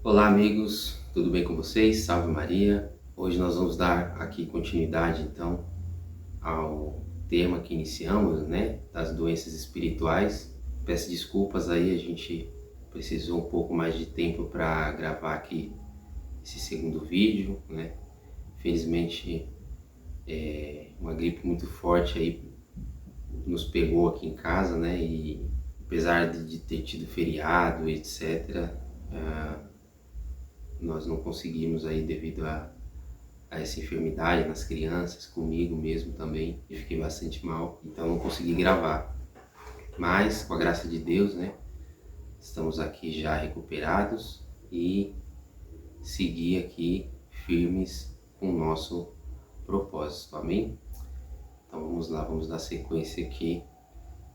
Olá amigos, tudo bem com vocês? Salve Maria! Hoje nós vamos dar aqui continuidade então ao tema que iniciamos, né, das doenças espirituais. Peço desculpas aí, a gente precisou um pouco mais de tempo para gravar aqui esse segundo vídeo, né? Infelizmente uma gripe muito forte aí nos pegou aqui em casa, né? E apesar de ter tido feriado, etc., nós não conseguimos aí devido a essa enfermidade nas crianças, comigo mesmo também. Eu fiquei bastante mal, então não consegui gravar. Mas, com a graça de Deus, né, estamos aqui já recuperados e seguir aqui firmes com o nosso propósito, amém? Então vamos lá, vamos dar sequência aqui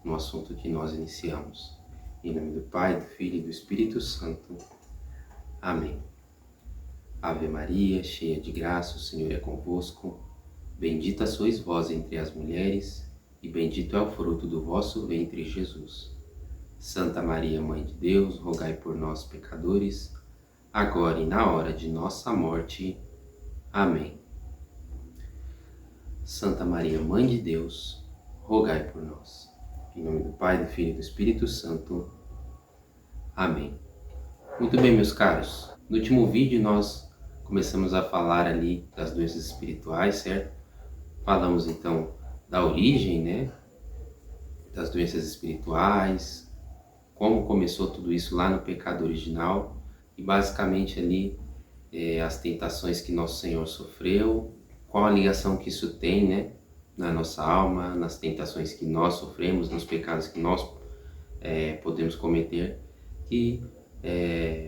no assunto que nós iniciamos. Em nome do Pai, do Filho e do Espírito Santo. Amém. Ave Maria, cheia de graça, o Senhor é convosco. Bendita sois vós entre as mulheres, e bendito é o fruto do vosso ventre, Jesus. Santa Maria, Mãe de Deus, rogai por nós, pecadores, agora e na hora de nossa morte. Amém. Santa Maria, Mãe de Deus, rogai por nós. Em nome do Pai, do Filho e do Espírito Santo. Amém. Muito bem, meus caros. No último vídeo nós começamos a falar ali das doenças espirituais, certo? Falamos então da origem, né, das doenças espirituais, como começou tudo isso lá no pecado original e basicamente ali as tentações que nosso Senhor sofreu, qual a ligação que isso tem, né, na nossa alma, nas tentações que nós sofremos, nos pecados que nós podemos cometer, que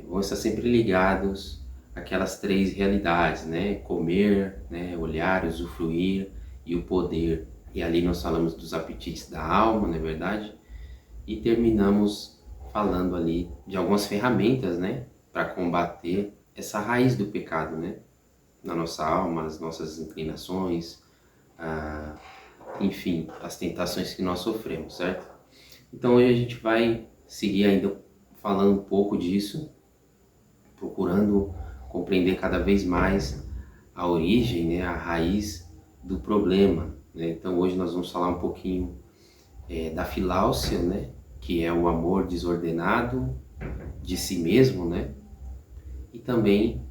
vão estar sempre ligados aquelas três realidades, né? Comer, né? Olhar, usufruir e o poder. E ali nós falamos dos apetites da alma, não é verdade? E terminamos falando ali de algumas ferramentas, né? Para combater essa raiz do pecado, né? Na nossa alma, as nossas inclinações, enfim, as tentações que nós sofremos, certo? Então hoje a gente vai seguir ainda falando um pouco disso, procurando compreender cada vez mais a origem, né, a raiz do problema, né? Então hoje nós vamos falar um pouquinho da filáusia, né, que é o amor desordenado de si mesmo, né? E também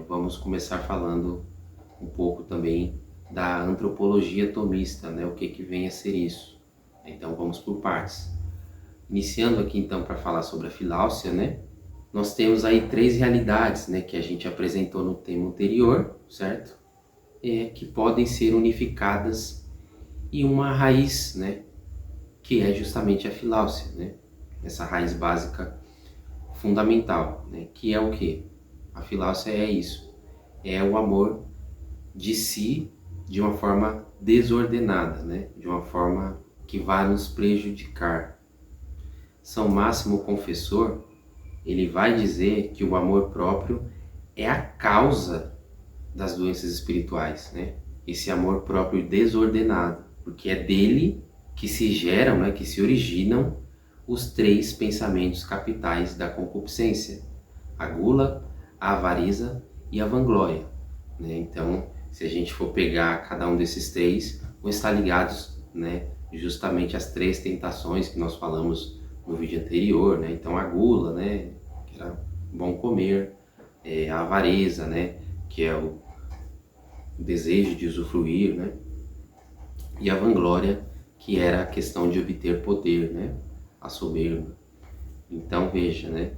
vamos começar falando um pouco também da antropologia tomista, né? O que vem a ser isso? Então vamos por partes. Iniciando aqui então para falar sobre a filáusia, né? Nós temos aí três realidades, né, que a gente apresentou no tema anterior, certo? Que podem ser unificadas em uma raiz, né, que é justamente a filáusia, né? Essa raiz básica fundamental, né, que é o quê? A filáusia é isso, é o amor de si de uma forma desordenada, né? De uma forma que vai nos prejudicar. São Máximo Confessor, ele vai dizer que o amor próprio é a causa das doenças espirituais, né? Esse amor próprio desordenado, porque é dele que se geram, né, que se originam os três pensamentos capitais da concupiscência: a gula, a avareza e a vanglória, né? Então, se a gente for pegar cada um desses três, vão estar ligados, né, justamente às três tentações que nós falamos no vídeo anterior, né? Então a gula, né, que era bom comer, a avareza, né, que é o desejo de usufruir, né, e a vanglória, que era a questão de obter poder, né, a soberba. Então veja, né,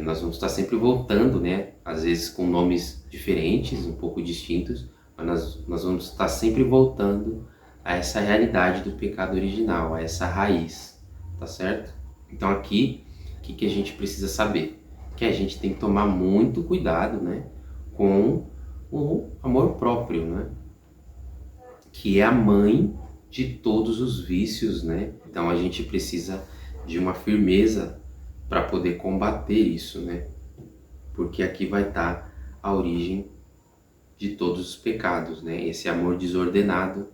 nós vamos estar sempre voltando, né, às vezes com nomes diferentes, um pouco distintos, mas nós vamos estar sempre voltando a essa realidade do pecado original, a essa raiz. Tá certo? Então aqui, o que a gente precisa saber? Que a gente tem que tomar muito cuidado, né, com o amor próprio, né? Que é a mãe de todos os vícios, né? Então a gente precisa de uma firmeza para poder combater isso, né? Porque aqui vai estar a origem de todos os pecados, né? Esse amor desordenado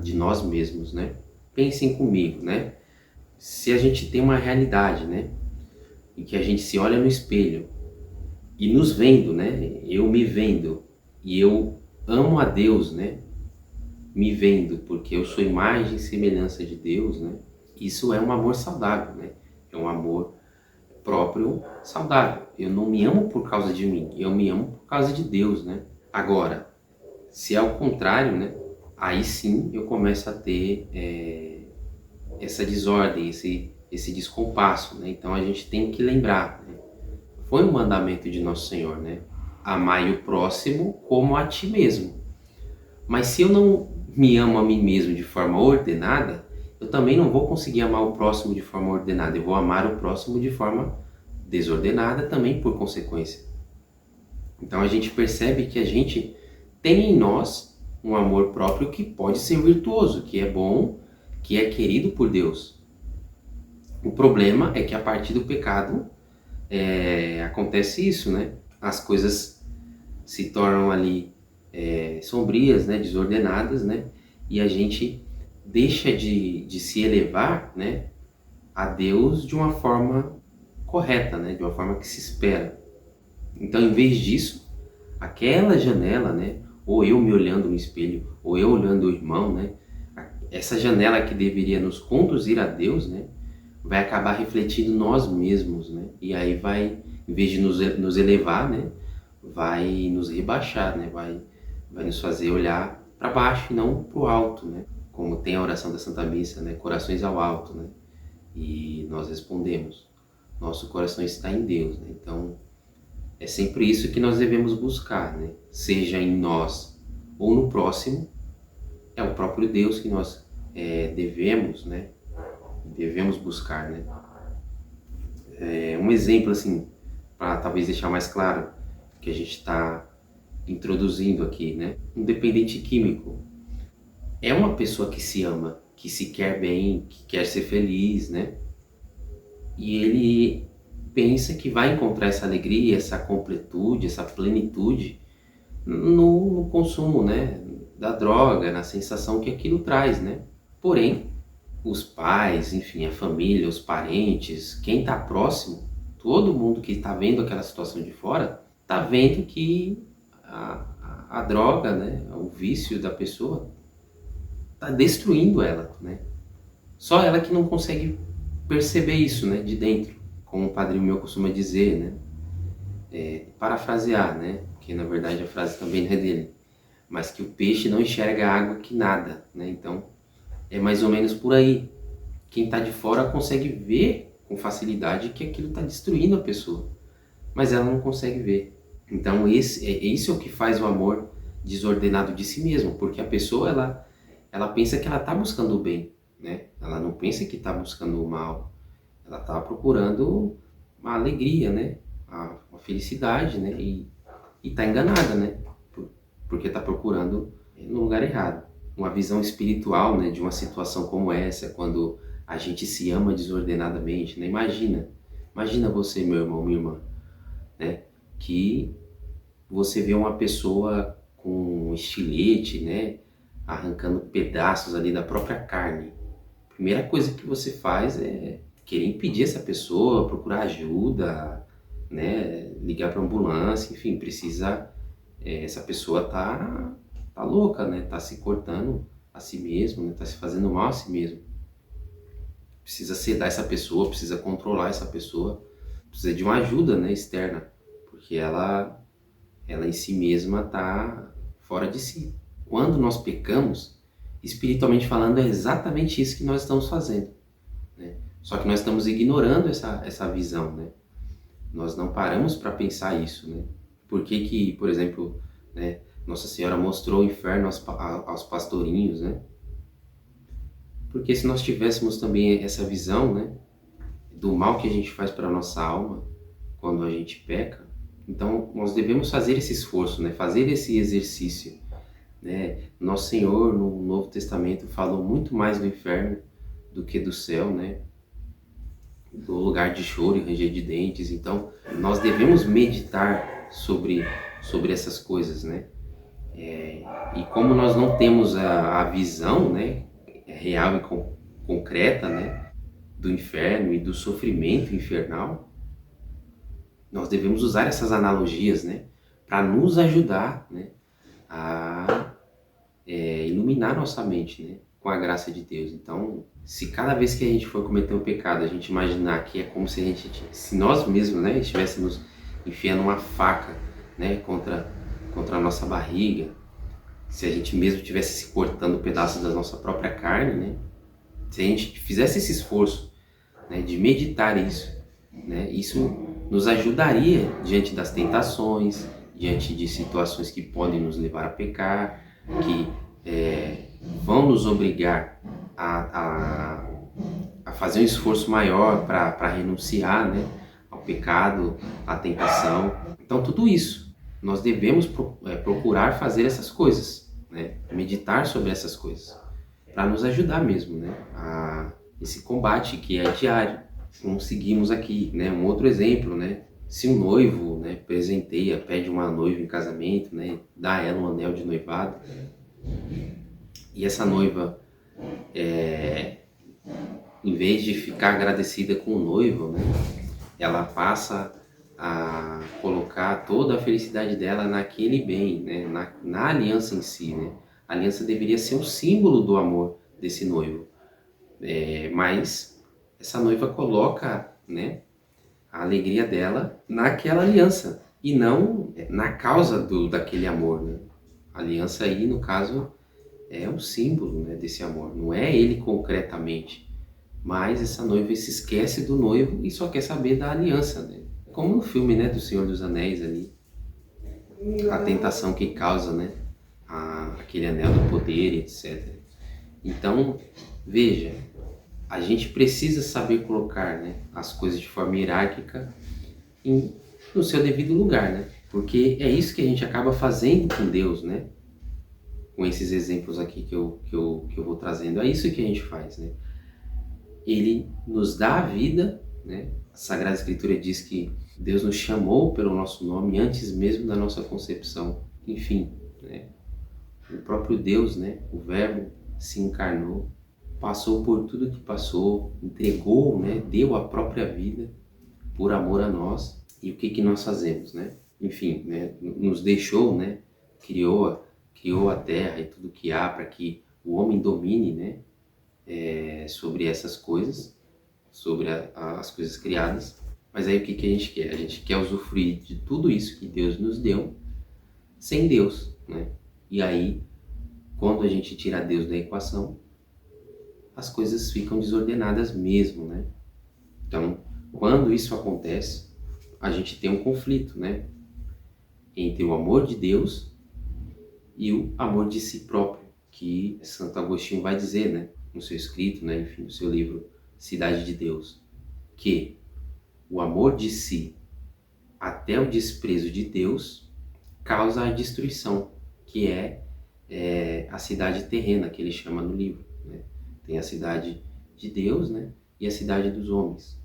de nós mesmos, né? Pensem comigo, né? Se a gente tem uma realidade, né, em que a gente se olha no espelho e nos vendo, né? Eu me vendo e eu amo a Deus, né? Me vendo porque eu sou imagem e semelhança de Deus, né? Isso é um amor saudável, né? É um amor próprio saudável. Eu não me amo por causa de mim, eu me amo por causa de Deus, né? Agora, se é o contrário, né? Aí sim eu começo a ter essa desordem, esse descompasso, né? Então a gente tem que lembrar, né? Foi um mandamento de Nosso Senhor, né? Amai o próximo como a ti mesmo. Mas se eu não me amo a mim mesmo de forma ordenada, eu também não vou conseguir amar o próximo de forma ordenada. Eu vou amar o próximo de forma desordenada também por consequência. Então a gente percebe que a gente tem em nós um amor próprio que pode ser virtuoso, que é bom, que é querido por Deus. O problema é que a partir do pecado acontece isso, né? As coisas se tornam ali sombrias, né? Desordenadas, né? E a gente deixa de se elevar, né? A Deus de uma forma correta, né? De uma forma que se espera. Então, em vez disso, aquela janela, né? Ou eu me olhando no espelho, ou eu olhando o irmão, né? Essa janela que deveria nos conduzir a Deus, né? Vai acabar refletindo nós mesmos, né? E aí vai, em vez de nos elevar, né? Vai nos rebaixar, né? Vai nos fazer olhar para baixo e não para o alto, né? Como tem a oração da Santa Missa, né? Corações ao alto, né? E nós respondemos, nosso coração está em Deus, né? Então, é sempre isso que nós devemos buscar, né? Seja em nós ou no próximo, é o próprio Deus que nós devemos, né? Devemos buscar, né? Um exemplo, assim, para talvez deixar mais claro que a gente está introduzindo aqui, né? Um dependente químico é uma pessoa que se ama, que se quer bem, que quer ser feliz, né? E ele pensa que vai encontrar essa alegria, essa completude, essa plenitude no consumo, né? Da droga, na sensação que aquilo traz, né? Porém, os pais, enfim, a família, os parentes, quem está próximo, todo mundo que está vendo aquela situação de fora, está vendo que a droga, né, o vício da pessoa, está destruindo ela, né? Só ela que não consegue perceber isso, né, de dentro, como o padrinho meu costuma dizer, né? Parafrasear, né? Porque na verdade a frase também não é dele, mas que o peixe não enxerga água que nada, né? Então é mais ou menos por aí. Quem está de fora consegue ver com facilidade que aquilo está destruindo a pessoa, mas ela não consegue ver. Então isso é o que faz o amor desordenado de si mesmo, porque a pessoa ela pensa que ela está buscando o bem, né? Ela não pensa que está buscando o mal. Ela está procurando uma alegria, né? Uma felicidade, né? E está enganada, né? Porque está procurando no lugar errado. Uma visão espiritual, né, de uma situação como essa, quando a gente se ama desordenadamente, né? Imagina você, meu irmão, minha irmã, né? Que você vê uma pessoa com um estilete, né? Arrancando pedaços ali da própria carne. A primeira coisa que você faz é querer impedir essa pessoa, procurar ajuda, né? Ligar para ambulância, enfim, precisa. Essa pessoa tá louca, né? Tá se cortando a si mesmo, né? Tá se fazendo mal a si mesmo. Precisa sedar essa pessoa, precisa controlar essa pessoa, precisa de uma ajuda, né, externa, porque ela em si mesma tá fora de si. Quando nós pecamos, espiritualmente falando, é exatamente isso que nós estamos fazendo, né? Só que nós estamos ignorando essa visão, né? Nós não paramos para pensar isso, né? Por que, por exemplo, né, Nossa Senhora mostrou o inferno aos pastorinhos, né? Porque se nós tivéssemos também essa visão, né, do mal que a gente faz para a nossa alma quando a gente peca, então nós devemos fazer esse esforço, né, fazer esse exercício, né? Nosso Senhor no Novo Testamento falou muito mais do inferno do que do céu, né? Do lugar de choro e ranger de dentes. Então nós devemos meditar sobre essas coisas, né? E como nós não temos a visão, né, real e concreta, né, do inferno e do sofrimento infernal, Nós devemos usar essas analogias, né, para nos ajudar, né, a iluminar nossa mente, né, com a graça de Deus. Então, se cada vez que a gente for cometer um pecado, a gente imaginar que é como se se nós mesmos, né, estivéssemos enfiando uma faca, né, contra a nossa barriga, se a gente mesmo estivesse se cortando pedaços da nossa própria carne, né, se a gente fizesse esse esforço, né, de meditar isso, né, isso nos ajudaria diante das tentações, diante de situações que podem nos levar a pecar, que vão nos obrigar a fazer um esforço maior para renunciar, né, ao pecado, à tentação. Então, tudo isso, nós devemos procurar fazer essas coisas, né, meditar sobre essas coisas, para nos ajudar mesmo, né, a esse combate que é diário. Como seguimos aqui, né, um outro exemplo, né, se um noivo, né, presenteia, pede uma noiva em casamento, né, dá a ela um anel de noivado, e essa noiva, em vez de ficar agradecida com o noivo, né, ela passa a colocar toda a felicidade dela naquele bem, né, na aliança em si, né. A aliança deveria ser um símbolo do amor desse noivo, mas essa noiva coloca, né, a alegria dela naquela aliança e não na causa daquele amor, né. A aliança aí, no caso, é um símbolo, né, desse amor, não é ele concretamente, mas essa noiva se esquece do noivo e só quer saber da aliança, né? Como no filme, né, do Senhor dos Anéis ali, a tentação que causa, né, aquele anel do poder, etc. Então, veja, a gente precisa saber colocar, né, as coisas de forma hierárquica no seu devido lugar, né? Porque é isso que a gente acaba fazendo com Deus, né? Com esses exemplos aqui que eu vou trazendo, é isso que a gente faz, né? Ele nos dá a vida, né? A Sagrada Escritura diz que Deus nos chamou pelo nosso nome antes mesmo da nossa concepção. Enfim, né? O próprio Deus, né? O Verbo se encarnou, passou por tudo que passou, entregou, né? Deu a própria vida por amor a nós. E o que nós fazemos, né? Enfim, né? Nos deixou, né? Criou a terra e tudo que há para que o homem domine, né? Sobre essas coisas, sobre as coisas criadas. Mas aí o que a gente quer? A gente quer usufruir de tudo isso que Deus nos deu sem Deus, né? E aí, quando a gente tira Deus da equação, as coisas ficam desordenadas mesmo, né? Então, quando isso acontece, a gente tem um conflito, né? Entre o amor de Deus e o amor de si próprio, que Santo Agostinho vai dizer, né? No seu escrito, né? Enfim, no seu livro Cidade de Deus, que o amor de si até o desprezo de Deus causa a destruição, que é a cidade terrena, que ele chama no livro, né? Tem a cidade de Deus, né? E a cidade dos homens.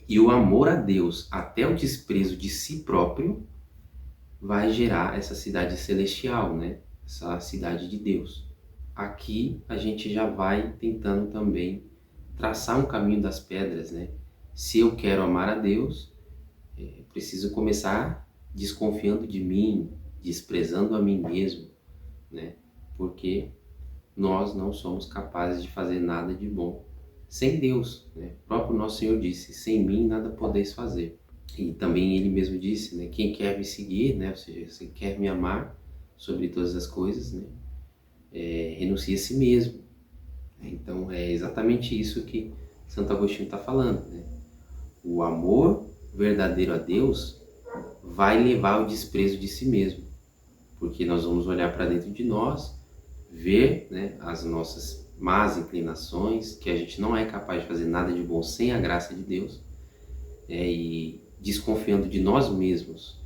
E o amor a Deus até o desprezo de si próprio vai gerar essa cidade celestial, né? Essa cidade de Deus. Aqui a gente já vai tentando também traçar um caminho das pedras, né? Se eu quero amar a Deus, preciso começar desconfiando de mim, desprezando a mim mesmo, né? Porque nós não somos capazes de fazer nada de bom sem Deus, né? O próprio nosso Senhor disse, sem mim nada podeis fazer. E também ele mesmo disse, né? Quem quer me seguir, né? Ou seja, se quer me amar sobre todas as coisas, né? Renuncie a si mesmo. Então é exatamente isso que Santo Agostinho está falando, né? O amor verdadeiro a Deus vai levar ao desprezo de si mesmo, porque nós vamos olhar para dentro de nós, ver, né, as nossas más inclinações, que a gente não é capaz de fazer nada de bom sem a graça de Deus, e desconfiando de nós mesmos,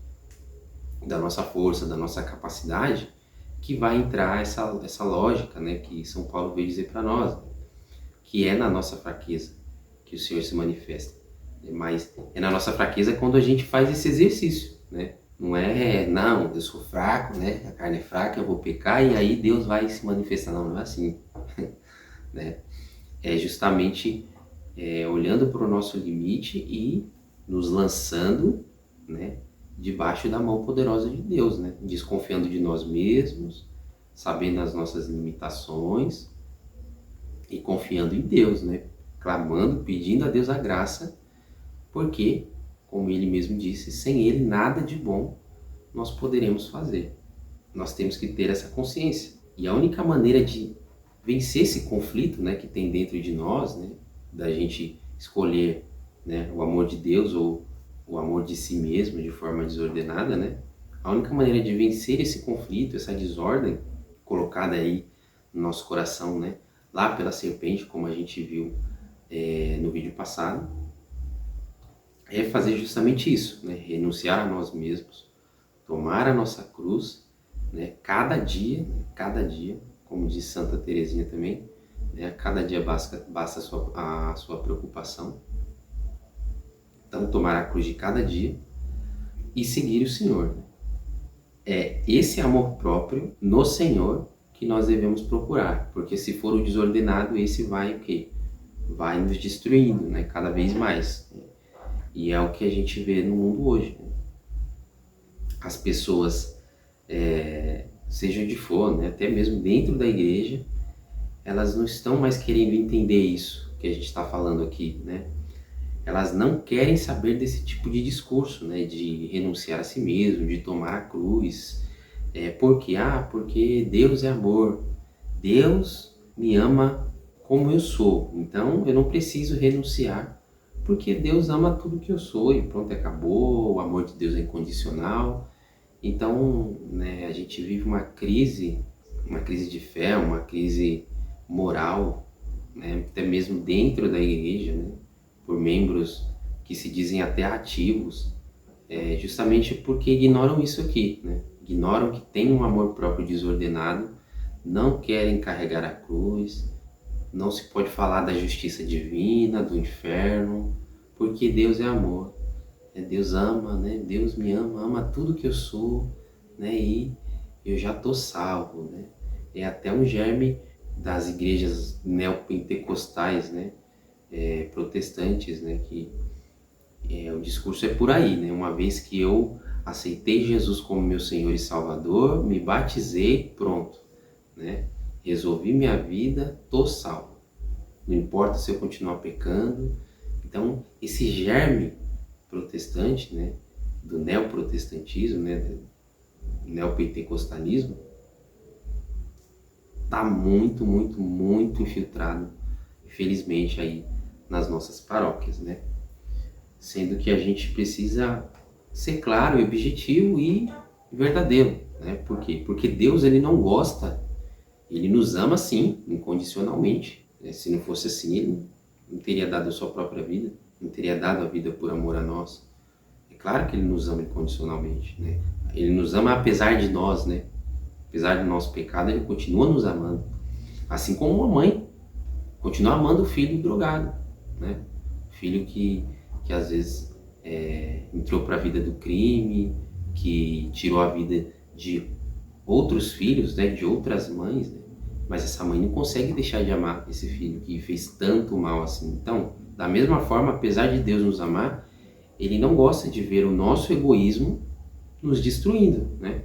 da nossa força, da nossa capacidade, que vai entrar essa lógica, né, que São Paulo veio dizer para nós, que é na nossa fraqueza que o Senhor se manifesta. Mas é na nossa fraqueza quando a gente faz esse exercício, né? Não é, não, eu sou fraco, né? A carne é fraca, eu vou pecar e aí Deus vai se manifestar. Não, não é assim, né? É justamente olhando para o nosso limite e nos lançando, né, debaixo da mão poderosa de Deus, né, desconfiando de nós mesmos, sabendo as nossas limitações e confiando em Deus, né, clamando, pedindo a Deus a graça, porque, como ele mesmo disse, sem ele nada de bom nós poderemos fazer. Nós temos que ter essa consciência. E a única maneira de vencer esse conflito, né, que tem dentro de nós, né, da gente escolher, né, o amor de Deus ou o amor de si mesmo de forma desordenada, né, a única maneira de vencer esse conflito, essa desordem colocada aí no nosso coração, né, lá pela serpente, como a gente viu no vídeo passado, é fazer justamente isso, né, renunciar a nós mesmos, tomar a nossa cruz, né, cada dia, como diz Santa Teresinha também, né, cada dia basta a sua preocupação. Então, tomar a cruz de cada dia e seguir o Senhor. É esse amor próprio no Senhor que nós devemos procurar, porque se for o desordenado, esse vai o quê? Vai nos destruindo, né, cada vez mais. E é o que a gente vê no mundo hoje. As pessoas, seja onde for, né, até mesmo dentro da igreja, elas não estão mais querendo entender isso que a gente está falando aqui, né? Elas não querem saber desse tipo de discurso, né, de renunciar a si mesmo, de tomar a cruz. Por quê? Porque Deus é amor. Deus me ama como eu sou. Então eu não preciso renunciar, porque Deus ama tudo que eu sou e pronto, acabou. O amor de Deus é incondicional. Então, né, a gente vive uma crise de fé, uma crise moral, né, até mesmo dentro da igreja, né, por membros que se dizem até ativos, justamente porque ignoram isso aqui, né? Ignoram que tem um amor próprio desordenado, não querem carregar a cruz, não se pode falar da justiça divina, do inferno, porque Deus é amor, Deus ama, né? Deus me ama, ama tudo que eu sou, né? E eu já estou salvo, né? É até um germe das igrejas neopentecostais, né? Protestantes, né, que o discurso é por aí, né? Uma vez que eu aceitei Jesus como meu Senhor e Salvador, me batizei, pronto, né? Resolvi minha vida, tô salvo. Não importa se eu continuar pecando. Então, esse germe protestante, né, do neoprotestantismo, né, do neopentecostalismo, tá muito, muito, muito infiltrado, infelizmente, aí nas nossas paróquias, né? Sendo que a gente precisa ser claro e objetivo e verdadeiro, né? Por quê? Porque Deus, ele não gosta, ele nos ama sim, incondicionalmente, né? Se não fosse assim, ele não teria dado a sua própria vida, não teria dado a vida por amor a nós. É claro que ele nos ama incondicionalmente, né? Ele nos ama apesar de nós, né? Apesar do nosso pecado, ele continua nos amando. Assim como uma mãe continua amando o filho drogado, né? Filho que às vezes entrou para a vida do crime, que tirou a vida de outros filhos, né? De outras mães, né? Mas essa mãe não consegue deixar de amar esse filho que fez tanto mal assim. Então, da mesma forma, apesar de Deus nos amar, ele não gosta de ver o nosso egoísmo nos destruindo, né?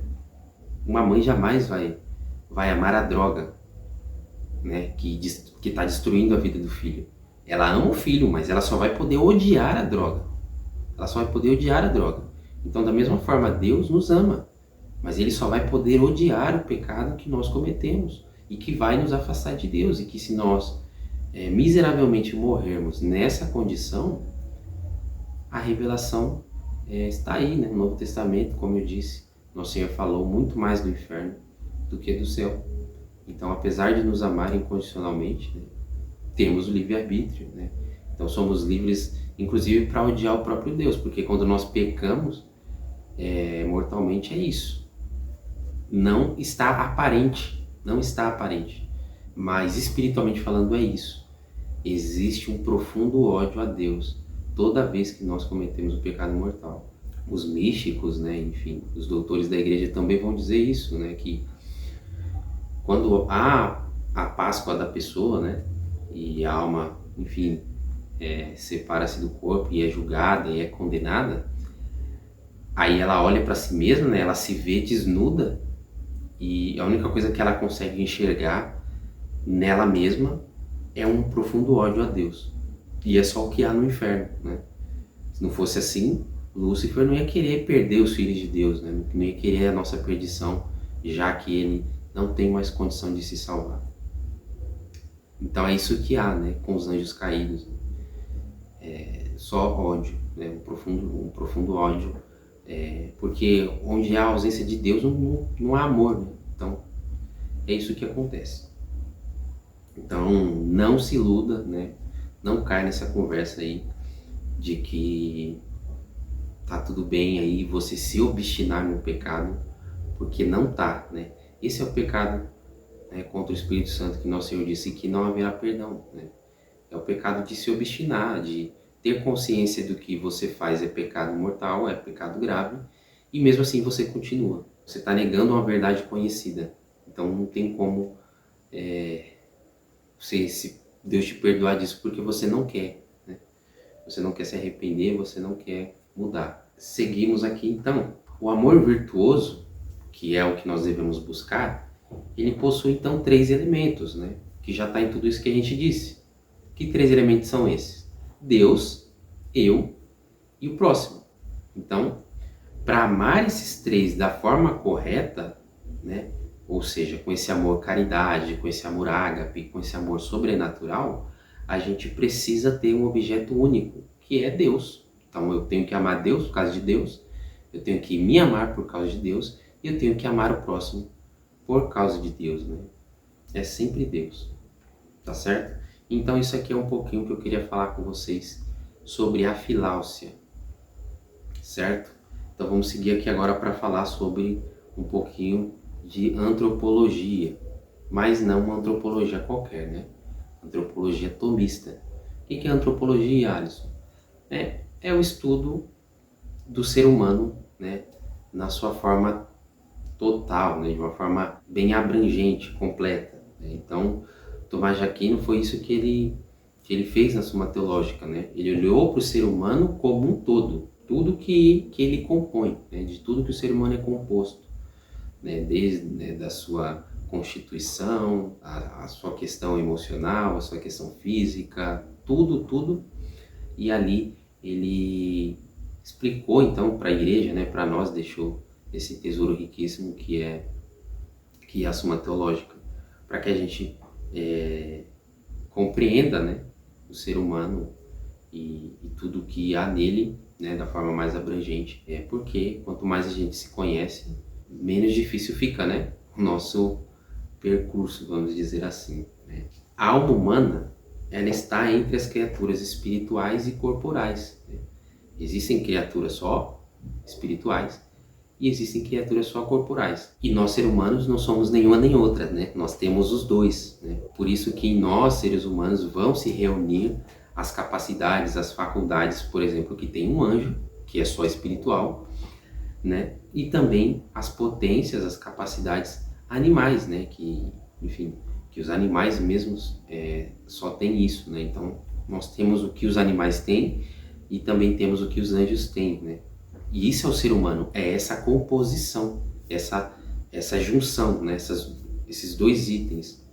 Uma mãe jamais vai amar a droga, né, que está destruindo a vida do filho. Ela ama o filho, mas ela só vai poder odiar a droga. Ela só vai poder odiar a droga. Então, da mesma forma, Deus nos ama, mas ele só vai poder odiar o pecado que nós cometemos e que vai nos afastar de Deus. E que se nós miseravelmente morrermos nessa condição, a revelação está aí, né? No Novo Testamento, como eu disse, nosso Senhor falou muito mais do inferno do que do céu. Então, apesar de nos amar incondicionalmente, né, temos o livre-arbítrio, né? Então, somos livres, inclusive, para odiar o próprio Deus, porque quando nós pecamos mortalmente, é isso. Não está aparente, mas espiritualmente falando é isso. Existe um profundo ódio a Deus toda vez que nós cometemos o pecado mortal. Os místicos, né, enfim, os doutores da igreja também vão dizer isso, né, que quando há a Páscoa da pessoa, né, e a alma, enfim, separa-se do corpo e é julgada e é condenada, aí ela olha para si mesma, né? Ela se vê desnuda e a única coisa que ela consegue enxergar nela mesma é um profundo ódio a Deus. E é só o que há no inferno, né? Se não fosse assim, Lúcifer não ia querer perder os filhos de Deus, né? Não ia querer a nossa perdição, já que ele não tem mais condição de se salvar. Então é isso que há, né, com os anjos caídos. Só ódio, né? Um profundo ódio. Porque onde há a ausência de Deus não há amor, né? Então é isso que acontece. Então não se iluda, né? Não cai nessa conversa aí de que tá tudo bem aí você se obstinar no pecado, porque não tá, né? Esse é o pecado, né, contra o Espírito Santo, que nosso Senhor disse que não haverá perdão, né? É o pecado de se obstinar, de ter consciência do que você faz é pecado mortal, é pecado grave, e mesmo assim você continua. Você está negando uma verdade conhecida. Então não tem como se Deus te perdoar disso, porque você não quer, né? Você não quer se arrepender, você não quer mudar. Seguimos aqui então. O amor virtuoso, que é o que nós devemos buscar, ele possui então 3 elementos, né? Que já está em tudo isso que a gente disse. Que 3 elementos são esses? Deus, eu e o próximo. Então, para amar esses 3 da forma correta, né? Ou seja, com esse amor caridade, com esse amor ágape, com esse amor sobrenatural, a gente precisa ter um objeto único, que é Deus. Então eu tenho que amar Deus por causa de Deus, eu tenho que me amar por causa de Deus, e eu tenho que amar o próximo por causa de Deus, né? É sempre Deus, tá certo? Então isso aqui é um pouquinho que eu queria falar com vocês sobre a filáusia, certo? Então vamos seguir aqui agora para falar sobre um pouquinho de antropologia, mas não uma antropologia qualquer, né? Antropologia tomista. O que é antropologia, Alisson? É o estudo do ser humano, né, na sua forma total, né, de uma forma bem abrangente, completa, né? Então, Tomás de Aquino foi isso que ele fez na Suma Teológica, né? Ele olhou para o ser humano como um todo, tudo que ele compõe, né? De tudo que o ser humano é composto, né? Desde, né, da sua constituição, a sua questão emocional, a sua questão física, tudo. E ali ele explicou então para a igreja, né, para nós, deixou esse tesouro riquíssimo que é a Suma Teológica, para que a gente compreenda, né, o ser humano e tudo que há nele, né, da forma mais abrangente. Porque quanto mais a gente se conhece, menos difícil fica, né, o nosso percurso, vamos dizer assim, né? A alma humana, ela está entre as criaturas espirituais e corporais, né? Existem criaturas só espirituais e existem criaturas só corporais. E nós, seres humanos, não somos nenhuma nem outra, né? Nós temos os dois, né? Por isso que em nós, seres humanos, vão se reunir as capacidades, as faculdades, por exemplo, que tem um anjo, que é só espiritual, né? E também as potências, as capacidades animais, né? Que, enfim, que os animais mesmos só têm isso, né? Então, nós temos o que os animais têm e também temos o que os anjos têm, né? E isso é o ser humano, é essa composição, essa junção, né? Esses 2 itens,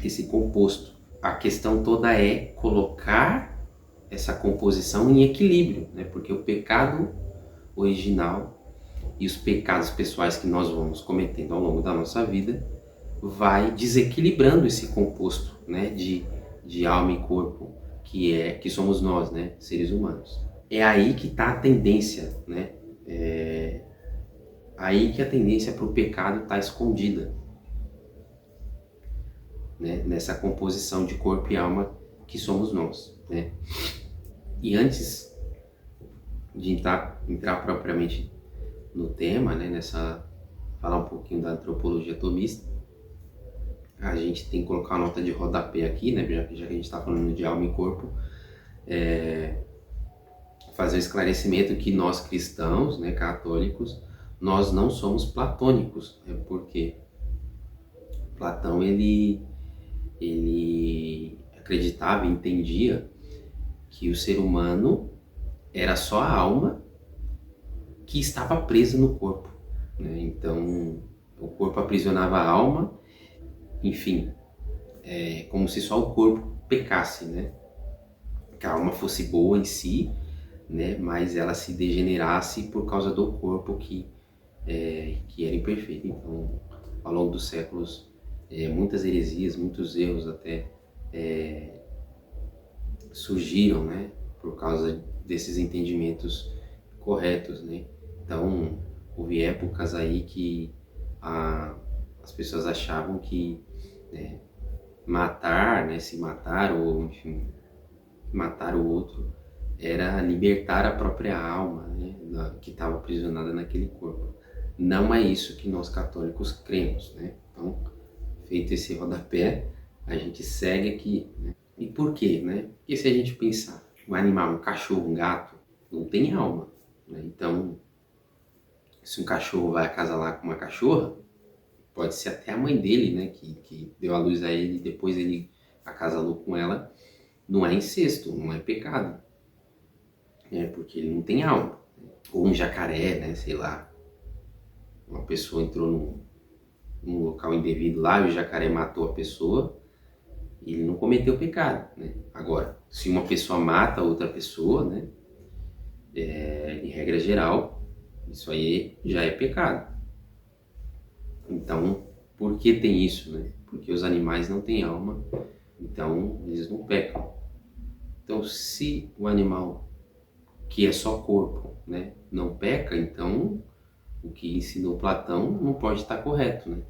esse composto. A questão toda é colocar essa composição em equilíbrio, né? Porque o pecado original e os pecados pessoais que nós vamos cometendo ao longo da nossa vida vai desequilibrando esse composto, né, de alma e corpo que somos nós, né, seres humanos. É aí que está a tendência, né? Aí que a tendência para o pecado está escondida, né, nessa composição de corpo e alma que somos nós, né? E antes de entrar propriamente no tema, né, falar um pouquinho da antropologia tomista, a gente tem que colocar a nota de rodapé aqui, né, já que a gente está falando de alma e corpo, fazer o esclarecimento que nós cristãos, né, católicos, nós não somos platônicos, né, porque Platão ele acreditava e entendia que o ser humano era só a alma que estava presa no corpo, né? Então, o corpo aprisionava a alma, enfim, é como se só o corpo pecasse, né? Que a alma fosse boa em si, né? Mas ela se degenerasse por causa do corpo que era imperfeito. Então, ao longo dos séculos, muitas heresias, muitos erros até surgiram, né? Por causa desses entendimentos corretos, né? Então, houve épocas aí que as pessoas achavam que, né, matar, né, se matar ou, enfim, matar o outro era libertar a própria alma, né, que estava aprisionada naquele corpo. Não é isso que nós católicos cremos, né? Então, feito esse rodapé, a gente segue aqui, né? E por quê, né? Porque se a gente pensar, um animal, um cachorro, um gato, não tem alma, né? Então, se um cachorro vai acasalar com uma cachorra, pode ser até a mãe dele, né, que deu a luz a ele e depois ele acasalou com ela, não é incesto, não é pecado, né, porque ele não tem alma. Ou um jacaré, né, sei lá, uma pessoa entrou num local indevido lá e o jacaré matou a pessoa, ele não cometeu pecado, né? Agora, se uma pessoa mata outra pessoa, né, em regra geral, isso aí já é pecado. Então, por que tem isso, né? Porque os animais não têm alma, então eles não pecam. Então, se o animal que é só corpo, né, não peca, então o que ensinou Platão não pode estar correto, né?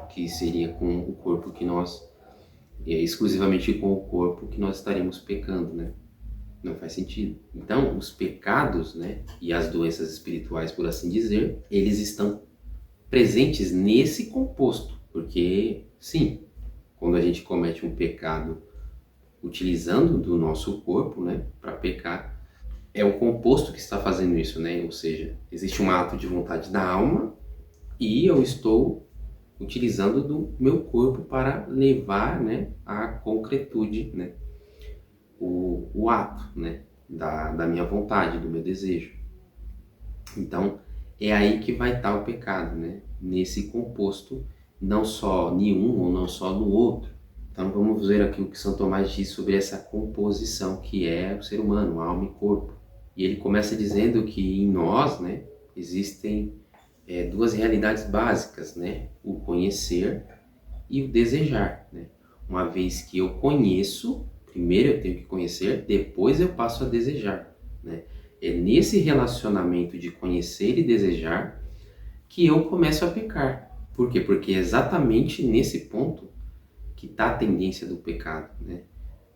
Que seria com o corpo que nós, exclusivamente com o corpo que nós estaremos pecando, né? Não faz sentido. Então, os pecados, né, e as doenças espirituais, por assim dizer, eles estão presentes nesse composto, porque sim, quando a gente comete um pecado utilizando do nosso corpo, né, para pecar, é o composto que está fazendo isso, né? Ou seja, existe um ato de vontade da alma e eu estou utilizando do meu corpo para levar, né, à concretude, né, o ato, né, da minha vontade, do meu desejo. Então, é aí que vai estar o pecado, né? Nesse composto, não só em um ou não só no outro. Então, vamos ver aqui o que São Tomás diz sobre essa composição que é o ser humano, alma e corpo. E ele começa dizendo que em nós, né, existem duas realidades básicas, né? O conhecer e o desejar, né? Uma vez que eu conheço, primeiro eu tenho que conhecer, depois eu passo a desejar, né? É nesse relacionamento de conhecer e desejar que eu começo a pecar. Por quê? Porque é exatamente nesse ponto que está a tendência do pecado, né?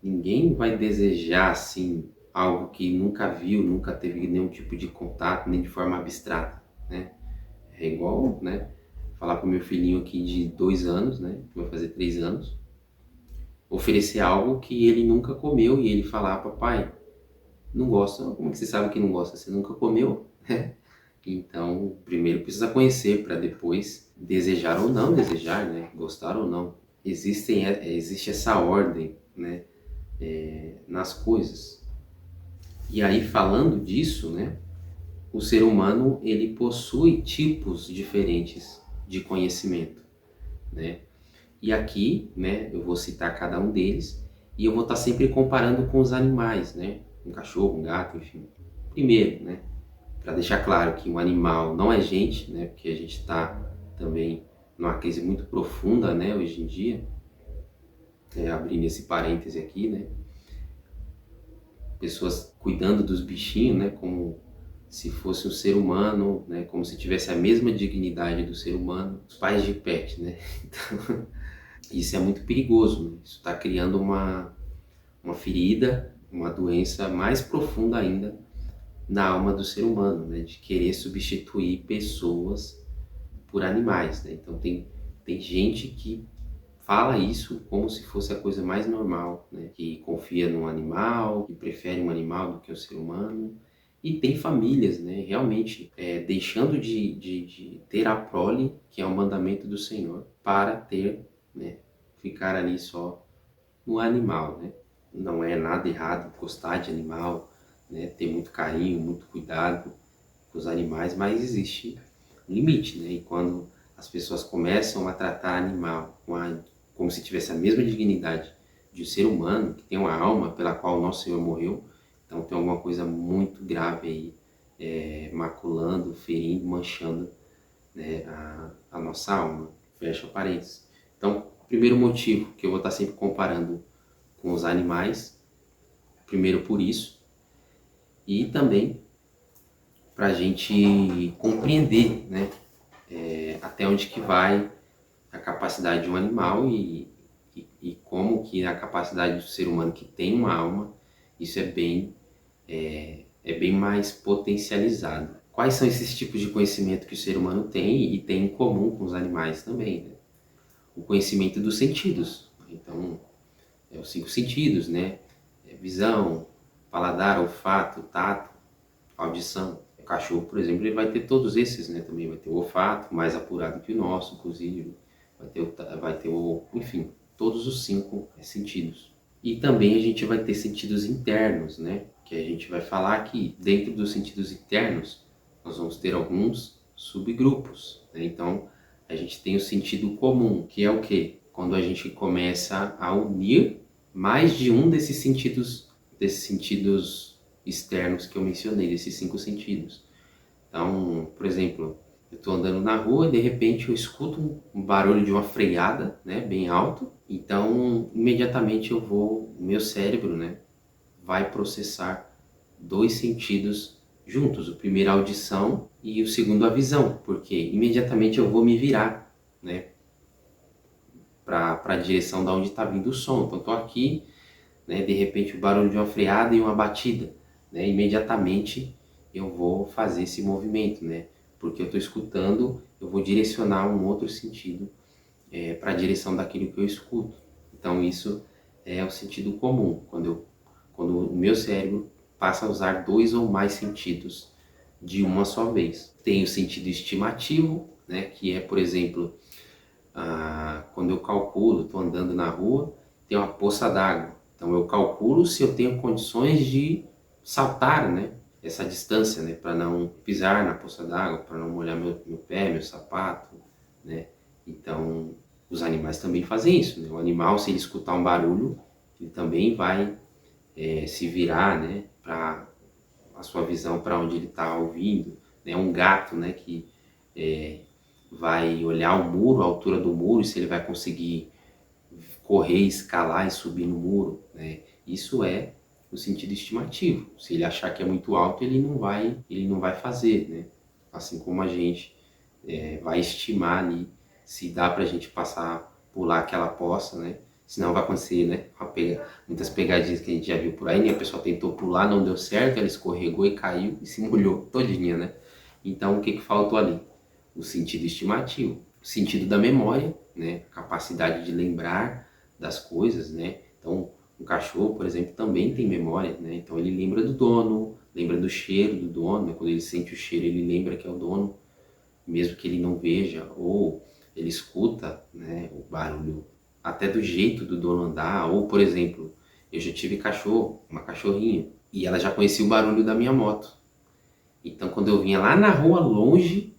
Ninguém vai desejar assim algo que nunca viu, nunca teve nenhum tipo de contato, nem de forma abstrata, né? É igual, né, falar para o meu filhinho aqui de 2 anos, né, que vai fazer 3 anos, oferecer algo que ele nunca comeu e ele falar, papai, não gosta. Como que você sabe que não gosta? Você nunca comeu, né? Então, primeiro precisa conhecer para depois desejar ou não desejar, né? Gostar ou não. Existe essa ordem, né? Nas coisas. E aí, falando disso, né? O ser humano, ele possui tipos diferentes de conhecimento, né? E aqui, né, eu vou citar cada um deles e eu vou estar sempre comparando com os animais, né? Um cachorro, um gato, enfim. Primeiro, né, para deixar claro que um animal não é gente, né? Porque a gente está também numa crise muito profunda, né, hoje em dia, abrindo esse parêntese aqui, né? Pessoas cuidando dos bichinhos, né, como se fosse um ser humano, né, como se tivesse a mesma dignidade do ser humano, os pais de pet, né? Então, isso é muito perigoso, né? Isso está criando uma ferida, uma doença mais profunda ainda na alma do ser humano, né? De querer substituir pessoas por animais, né? Então tem gente que fala isso como se fosse a coisa mais normal, né? Que confia num animal, que prefere um animal do que um ser humano. E tem famílias, né, realmente deixando de ter a prole, que é o mandamento do Senhor, para ter, né, ficar ali só no animal, né? não é nada errado gostar de animal, né? Ter muito carinho, muito cuidado com os animais, mas existe um limite, né? E quando as pessoas começam a tratar animal como se tivesse a mesma dignidade de um ser humano, que tem uma alma pela qual o nosso Senhor morreu, então tem alguma coisa muito grave aí, maculando, ferindo, manchando, né, a nossa alma. Fecha parênteses. Então, o primeiro motivo que eu vou estar sempre comparando com os animais, primeiro por isso, e também para a gente compreender, né, até onde que vai a capacidade de um animal e como que a capacidade do ser humano que tem uma alma, isso é bem mais potencializado. Quais são esses tipos de conhecimento que o ser humano tem e tem em comum com os animais também, né? O conhecimento dos sentidos. Então, os 5 sentidos, né? Visão, paladar, olfato, tato, audição. O cachorro, por exemplo, ele vai ter todos esses, né? Também vai ter o olfato, mais apurado que o nosso, inclusive. Enfim, todos os 5 sentidos. E também a gente vai ter sentidos internos, né? Que a gente vai falar que dentro dos sentidos internos nós vamos ter alguns subgrupos, né? Então a gente tem o sentido comum, que é o quê? Quando a gente começa a unir mais de um desses sentidos externos que eu mencionei, desses 5 sentidos. Então, por exemplo, eu estou andando na rua e de repente eu escuto um barulho de uma freada, né, bem alto. Então, imediatamente o meu cérebro, né, vai processar 2 sentidos juntos. O primeiro a audição e o segundo a visão, porque imediatamente eu vou me virar, né, para a direção da onde está vindo o som. Então, estou aqui, né, de repente o barulho de uma freada e uma batida, né, imediatamente eu vou fazer esse movimento, né, porque eu estou escutando, eu vou direcionar um outro sentido para a direção daquilo que eu escuto. Então isso é o sentido comum, quando o meu cérebro passa a usar 2 ou mais sentidos de uma só vez. Tem o sentido estimativo, né, que é, por exemplo, quando eu calculo, estou andando na rua, tem uma poça d'água. Então eu calculo se eu tenho condições de saltar, né, essa distância, né, para não pisar na poça d'água, para não molhar meu pé, meu sapato, né. Então os animais também fazem isso, né? O animal, se ele escutar um barulho, ele também vai se virar, né, para a sua visão para onde ele está ouvindo, né? Um gato, né, que vai olhar o muro, a altura do muro, e se ele vai conseguir correr, escalar e subir no muro, né? Isso é no sentido estimativo. Se ele achar que é muito alto, ele não vai fazer, né? Assim como a gente vai estimar ali se dá para a gente pular aquela poça, né? Senão vai acontecer, né? Muitas pegadinhas que a gente já viu por aí, né? A pessoa tentou pular, não deu certo, ela escorregou e caiu e se molhou todinha, né? Então o que faltou ali? O sentido estimativo, o sentido da memória, né? Capacidade de lembrar das coisas, né? Então um cachorro, por exemplo, também tem memória, né? Então ele lembra do dono, lembra do cheiro do dono, né? Quando ele sente o cheiro, ele lembra que é o dono, mesmo que ele não veja, ou ele escuta, né, o barulho até do jeito do dono andar, ou por exemplo, eu já tive cachorro, uma cachorrinha, e ela já conhecia o barulho da minha moto. Então quando eu vinha lá na rua longe,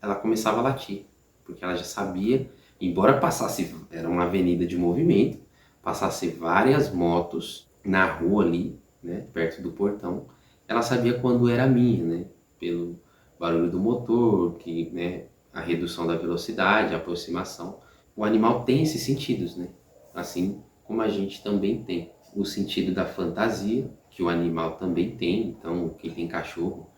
ela começava a latir, porque ela já sabia, embora passasse, era uma avenida de movimento, passasse várias motos na rua ali, né, perto do portão, ela sabia quando era minha, né, pelo barulho do motor, que, né, a redução da velocidade, a aproximação. O animal tem esses sentidos, né, assim como a gente também tem. O sentido da fantasia, que o animal também tem, então quem tem cachorro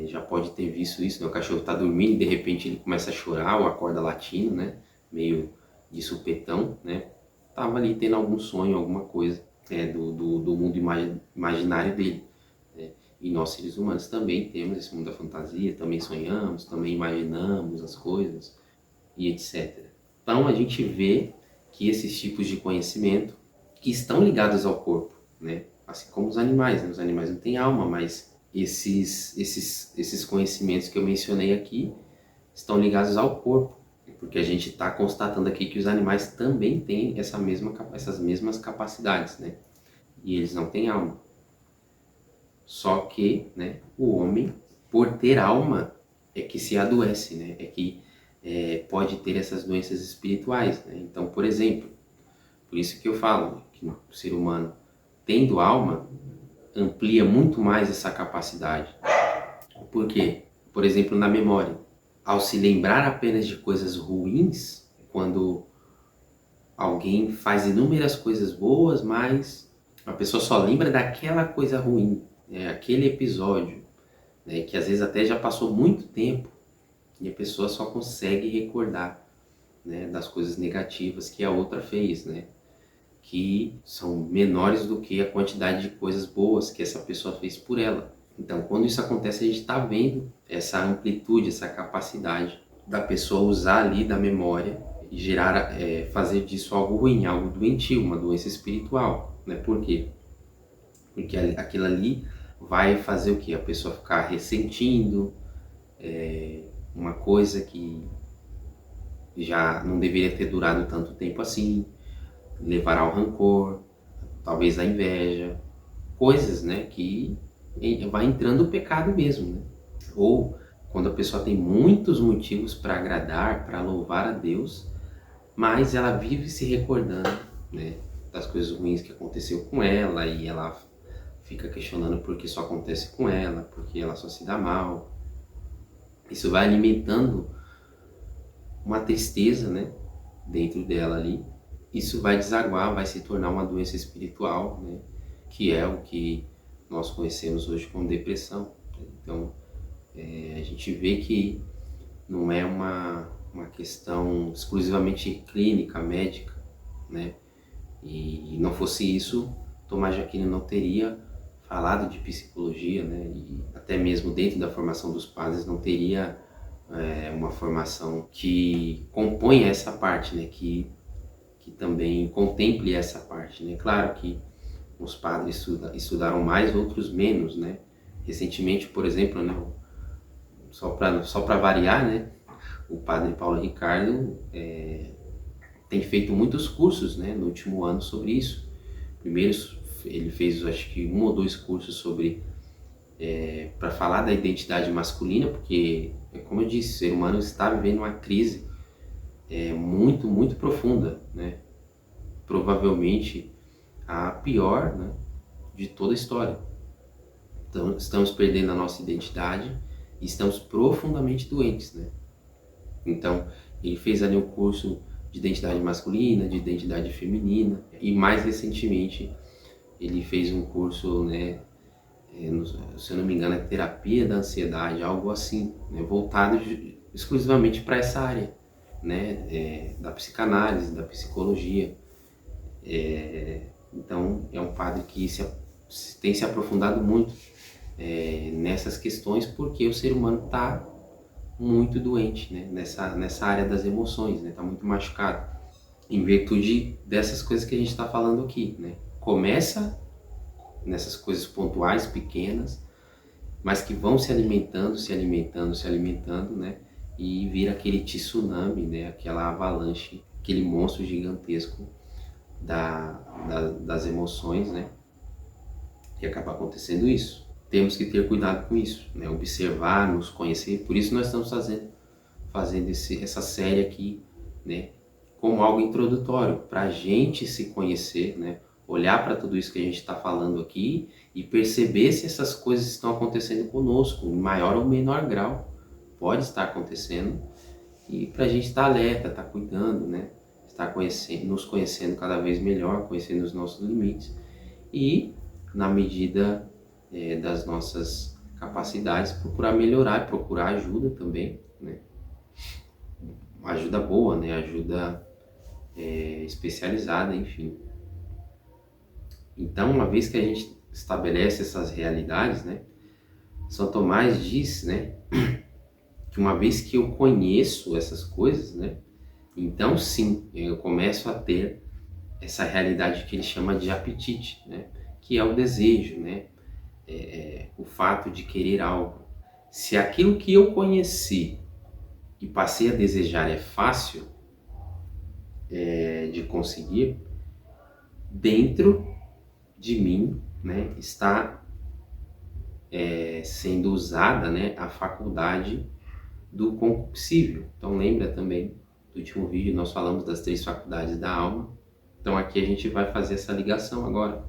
já pode ter visto isso, né? O cachorro está dormindo e de repente ele começa a chorar ou acorda latindo, né? Meio de supetão, né? Tava ali tendo algum sonho, alguma coisa do mundo imaginário dele, né? E nós seres humanos também temos esse mundo da fantasia, também sonhamos, também imaginamos as coisas e etc. Então a gente vê que esses tipos de conhecimento que estão ligados ao corpo, né? Assim como os animais, né? Os animais não têm alma, mas esses conhecimentos que eu mencionei aqui estão ligados ao corpo, porque a gente está constatando aqui que os animais também têm essas mesmas capacidades, né? e eles não têm alma. Só que, né, o homem, por ter alma, é que se adoece, né? É que pode ter essas doenças espirituais, né? Então, por exemplo, por isso que eu falo que o ser humano, tendo alma, amplia muito mais essa capacidade. Por quê? Por exemplo, na memória. Ao se lembrar apenas de coisas ruins, quando alguém faz inúmeras coisas boas, mas a pessoa só lembra daquela coisa ruim, né? Aquele episódio, né? Que às vezes até já passou muito tempo e a pessoa só consegue recordar, né? Das coisas negativas que a outra fez, né? Que são menores do que a quantidade de coisas boas que essa pessoa fez por ela. Então, quando isso acontece, a gente está vendo essa amplitude, essa capacidade da pessoa usar ali da memória e gerar, fazer disso algo ruim, algo doentio, uma doença espiritual, né? Por quê? Porque aquilo ali vai fazer o quê? A pessoa ficar ressentindo uma coisa que já não deveria ter durado tanto tempo assim, levar ao rancor, talvez à inveja, coisas, né, que vai entrando o pecado mesmo, né? Ou quando a pessoa tem muitos motivos para agradar, para louvar a Deus, mas ela vive se recordando, né, das coisas ruins que aconteceu com ela e ela fica questionando por que isso acontece com ela, porque ela só se dá mal. Isso vai alimentando uma tristeza, né, dentro dela ali. Isso vai desaguar, vai se tornar uma doença espiritual, né, que é o que nós conhecemos hoje como depressão. Então, a gente vê que não é uma questão exclusivamente clínica, médica, né? E não fosse isso, Tomás de Aquino não teria falado de psicologia, né? E até mesmo dentro da formação dos padres não teria uma formação que compõe essa parte, né? Que também contemple essa parte, né? Claro que os padres estudaram mais, outros menos, né? Recentemente, por exemplo, né? Só para variar, né? O padre Paulo Ricardo tem feito muitos cursos, né? No último ano sobre isso. Primeiro ele fez, acho que 1 ou 2 cursos sobre para falar da identidade masculina, porque, como eu disse, o ser humano está vivendo uma crise muito, muito profunda, né? Provavelmente a pior, né, de toda a história. Então, estamos perdendo a nossa identidade e estamos profundamente doentes, né? Então, ele fez ali um curso de identidade masculina, de identidade feminina e mais recentemente ele fez um curso, né, se eu não me engano, é terapia da ansiedade, algo assim, né, voltado exclusivamente para essa área, né, da psicanálise, da psicologia. Então, é um padre que tem se aprofundado muito nessas questões porque o ser humano está muito doente, né, nessa área das emoções, né, está muito machucado, em virtude dessas coisas que a gente está falando aqui, né. Começa nessas coisas pontuais, pequenas, mas que vão se alimentando, né, e vira aquele tsunami, né, aquela avalanche, aquele monstro gigantesco das emoções, né, e acaba acontecendo isso. Temos que ter cuidado com isso, né, observar, nos conhecer, por isso nós estamos fazendo essa série aqui, né, como algo introdutório, para a gente se conhecer, né, olhar para tudo isso que a gente está falando aqui e perceber se essas coisas estão acontecendo conosco, em maior ou menor grau. Pode estar acontecendo e para a gente estar alerta, estar cuidando, né? Estar nos conhecendo cada vez melhor, conhecendo os nossos limites e, na medida das nossas capacidades, procurar melhorar, procurar ajuda também, né? Ajuda boa, né? Ajuda especializada, enfim. Então, uma vez que a gente estabelece essas realidades, né, São Tomás diz, né, que uma vez que eu conheço essas coisas, né, então sim, eu começo a ter essa realidade que ele chama de apetite, né, que é o desejo, né, o fato de querer algo. Se aquilo que eu conheci e passei a desejar é fácil de conseguir, dentro de mim, né, está sendo usada, né, a faculdade do concupiscível. Então lembra também do último vídeo nós falamos das 3 faculdades da alma. Então aqui a gente vai fazer essa ligação agora.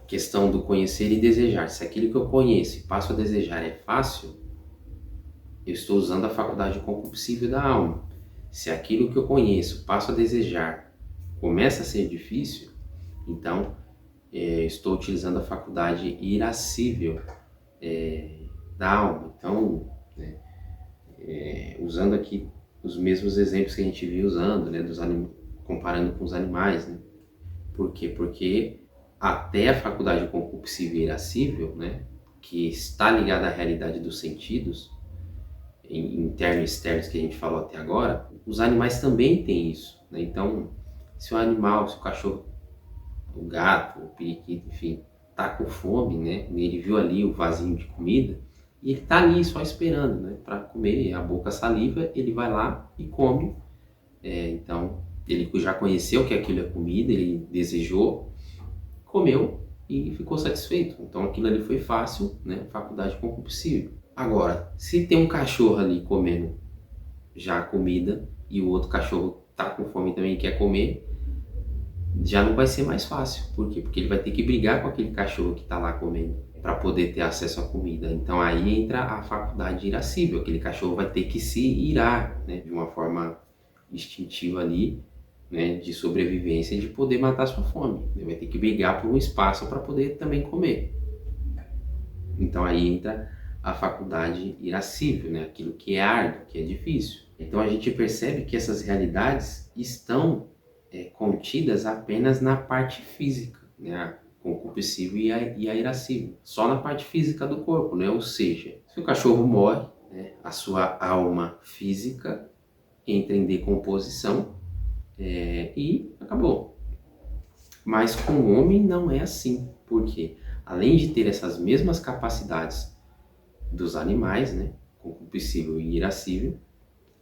Questão do conhecer e desejar. Se aquilo que eu conheço e passo a desejar é fácil, eu estou usando a faculdade concupiscível da alma. Se aquilo que eu conheço, passo a desejar, começa a ser difícil, então estou utilizando a faculdade irascível da alma. Então, né, usando aqui os mesmos exemplos que a gente viu usando, né, comparando com os animais, né? Por quê? Porque até a faculdade concupiscível e irascível, né, que está ligada à realidade dos sentidos, interno e externos que a gente falou até agora, os animais também têm isso, né? Então, se o animal, se o cachorro, o gato, o periquito, enfim, tá com fome, né? Ele viu ali o vasinho de comida e ele tá ali só esperando, né? Para comer, a boca saliva, ele vai lá e come. Então, ele já conheceu que aquilo é comida, ele desejou, comeu e ficou satisfeito. Então, aquilo ali foi fácil, né? Faculdade concupiscível. Agora, se tem um cachorro ali comendo já a comida e o outro cachorro tá com fome também e quer comer, já não vai ser mais fácil. Por quê? Porque ele vai ter que brigar com aquele cachorro que tá lá comendo para poder ter acesso à comida. Então aí entra a faculdade irascível. Aquele cachorro vai ter que se irar, né, de uma forma instintiva ali, né, de sobrevivência, de poder matar sua fome. Ele vai ter que brigar por um espaço para poder também comer. Então aí entra a faculdade irascível, né? Aquilo que é árduo, que é difícil. Então a gente percebe que essas realidades estão contidas apenas na parte física, né? A concupiscível e a irascível. Só na parte física do corpo, né? Ou seja, se o cachorro morre, né, a sua alma física entra em decomposição e acabou. Mas com o homem não é assim. Por quê? Além de ter essas mesmas capacidades dos animais, né, concupiscível e irascível,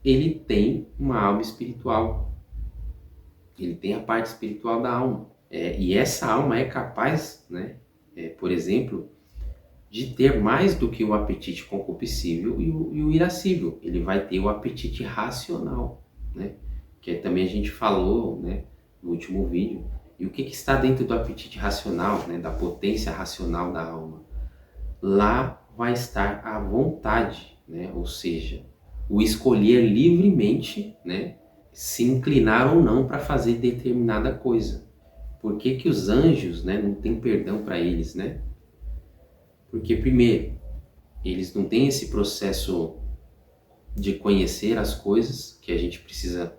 ele tem uma alma espiritual. Ele tem a parte espiritual da alma. E essa alma é capaz, né, por exemplo, de ter mais do que o apetite concupiscível e o irascível. Ele vai ter o apetite racional, né, que também a gente falou, né, no último vídeo. E o que está dentro do apetite racional, né, da potência racional da alma? Lá vai estar a vontade, né? Ou seja, o escolher livremente, né, se inclinar ou não para fazer determinada coisa. Por que que os anjos, né, não tem perdão para eles, né? Porque primeiro, eles não têm esse processo de conhecer as coisas que a gente precisa,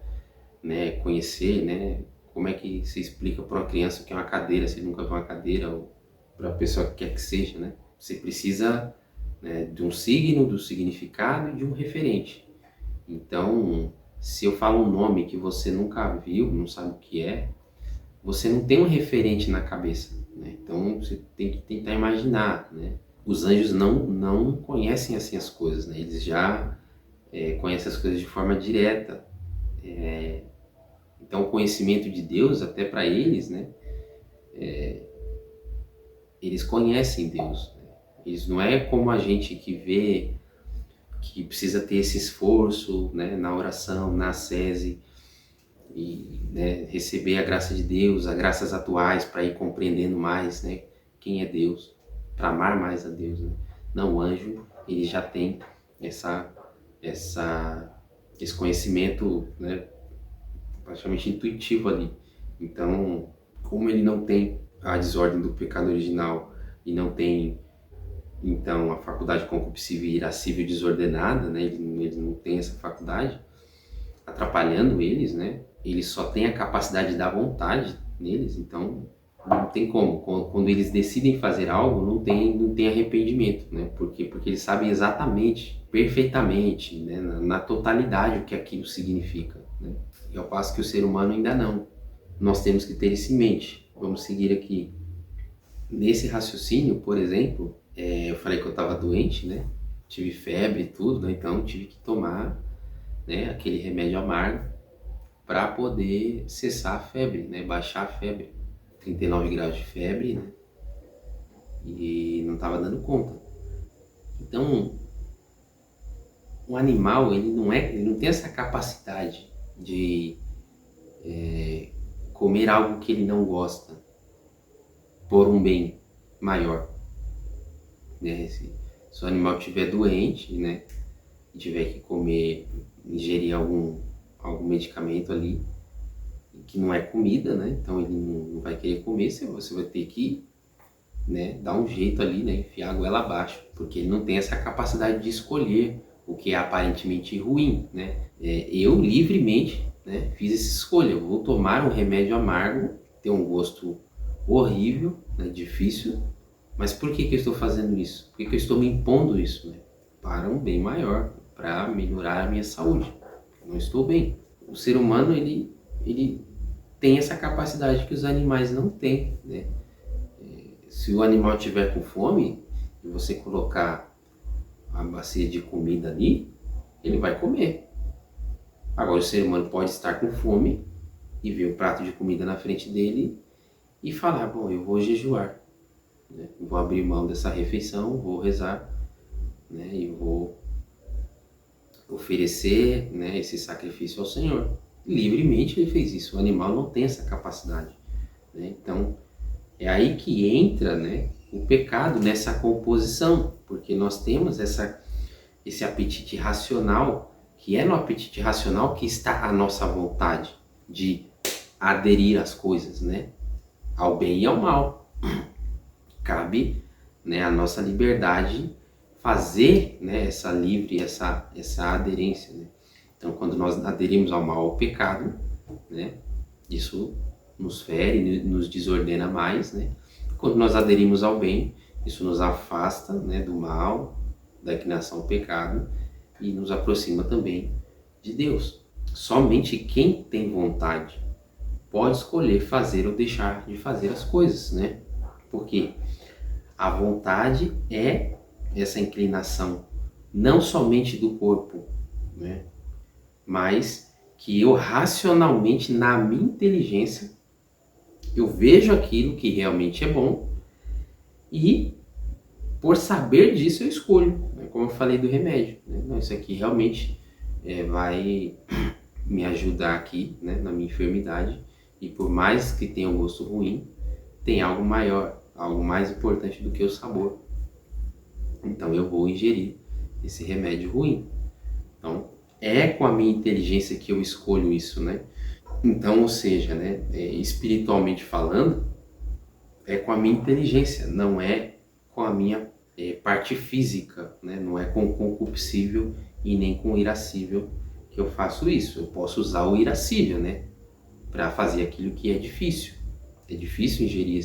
né, conhecer, né? Como é que se explica para uma criança o que é uma cadeira, se ele nunca viu uma cadeira, ou para a pessoa que quer que seja, né? Você precisa, né, de um signo, do significado e de um referente. Então, se eu falo um nome que você nunca viu, não sabe o que é, você não tem um referente na cabeça, né? Então, você tem que tentar imaginar, né? Os anjos não conhecem assim as coisas, né? Eles já conhecem as coisas de forma direta. Então, o conhecimento de Deus, até para eles, né? Eles conhecem Deus. Né? Eles não é como a gente que vê, que precisa ter esse esforço, né, na oração, na ascese, e, né, receber a graça de Deus, as graças atuais para ir compreendendo mais, né, quem é Deus, para amar mais a Deus. Né? Não, o anjo, ele já tem esse conhecimento, né, praticamente intuitivo ali. Então, como ele não tem a desordem do pecado original e não tem, então, a faculdade concupiscível e irascível desordenada, né? Ele não tem essa faculdade, atrapalhando eles, né? Eles só têm a capacidade da vontade neles, então não tem como. Quando eles decidem fazer algo, não tem arrependimento, né? Por quê? Porque eles sabem exatamente, perfeitamente, né? Na totalidade o que aquilo significa, né? E ao passo que o ser humano ainda não. Nós temos que ter isso em mente. Vamos seguir aqui. Nesse raciocínio, por exemplo, eu falei que eu estava doente, né? Tive febre e tudo, né? Então tive que tomar, né, aquele remédio amargo para poder cessar a febre, né? Baixar a febre. 39 graus de febre, né? não estava dando conta. Então, o animal, ele não tem essa capacidade de comer algo que ele não gosta por um bem maior, né? Se o animal estiver doente, né, e tiver que comer, ingerir algum medicamento ali, que não é comida, né? Então ele não vai querer comer, você vai ter que, né, dar um jeito ali, né, enfiar a goela abaixo, porque ele não tem essa capacidade de escolher o que é aparentemente ruim, né? Eu livremente, né, fiz essa escolha. Eu vou tomar um remédio amargo, tem um gosto horrível, né, difícil, mas por que eu estou fazendo isso? Por que eu estou me impondo isso, né? Para um bem maior, para melhorar a minha saúde. Eu não estou bem. O ser humano, ele tem essa capacidade que os animais não têm, né? Se o animal tiver com fome e você colocar a bacia de comida ali, ele vai comer. Agora o ser humano pode estar com fome e ver o prato de comida na frente dele e falar, bom, eu vou jejuar, né? Vou abrir mão dessa refeição, vou rezar, né? E vou oferecer, né, esse sacrifício ao Senhor. Livremente ele fez isso. O animal não tem essa capacidade, né? Então é aí que entra, né, o pecado nessa composição, porque nós temos esse apetite racional, que é no apetite racional que está a nossa vontade de aderir às coisas, né, ao bem e ao mal. Cabe, né, a nossa liberdade fazer, né, essa aderência, né? Então, quando nós aderimos ao mal, ao pecado, né, isso nos fere, nos desordena mais, né? Quando nós aderimos ao bem, isso nos afasta, né, do mal, da inclinação ao pecado e nos aproxima também de Deus. Somente quem tem vontade pode escolher fazer ou deixar de fazer as coisas, né? Porque a vontade é essa inclinação não somente do corpo, né, mas que eu racionalmente, na minha inteligência, eu vejo aquilo que realmente é bom e por saber disso eu escolho, né? Como eu falei do remédio, né? Não, isso aqui realmente vai me ajudar aqui, né, na minha enfermidade, e por mais que tenha um gosto ruim, tem algo maior, algo mais importante do que o sabor. Então eu vou ingerir esse remédio ruim. Então é com a minha inteligência que eu escolho isso, né? Então, ou seja, né, espiritualmente falando, é com a minha inteligência, não é com a minha parte física, né? Não é com o concupiscível e nem com o irascível que eu faço isso. Eu posso usar o irascível, né, para fazer aquilo que é difícil. É difícil ingerir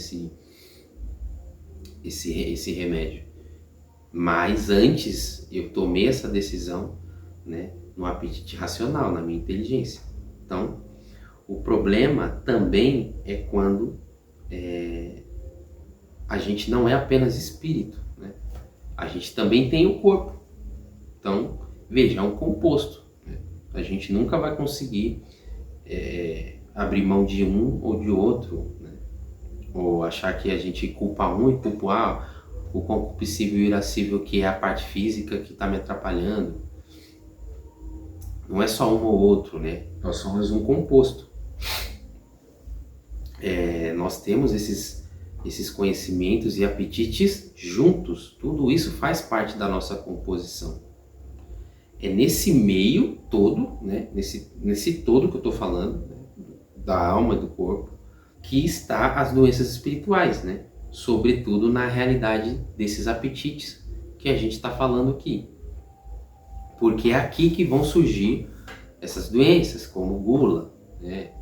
esse remédio. Mas antes eu tomei essa decisão, né, no apetite racional, na minha inteligência. Então, o problema também é quando a gente não é apenas espírito, né? A gente também tem o corpo. Então, veja, é um composto, né? A gente nunca vai conseguir abrir mão de um ou de outro, né? Ou achar que a gente culpa um e culpa o concupiscível e o irascível, que é a parte física que está me atrapalhando. Não é só um ou outro, né? Nós somos um composto. Nós temos esses conhecimentos e apetites juntos. Tudo isso faz parte da nossa composição. É nesse meio todo, né? Nesse todo que eu estou falando, né, da alma e do corpo, que está as doenças espirituais, né? Sobretudo na realidade desses apetites que a gente está falando aqui. Porque é aqui que vão surgir essas doenças, como gula, né?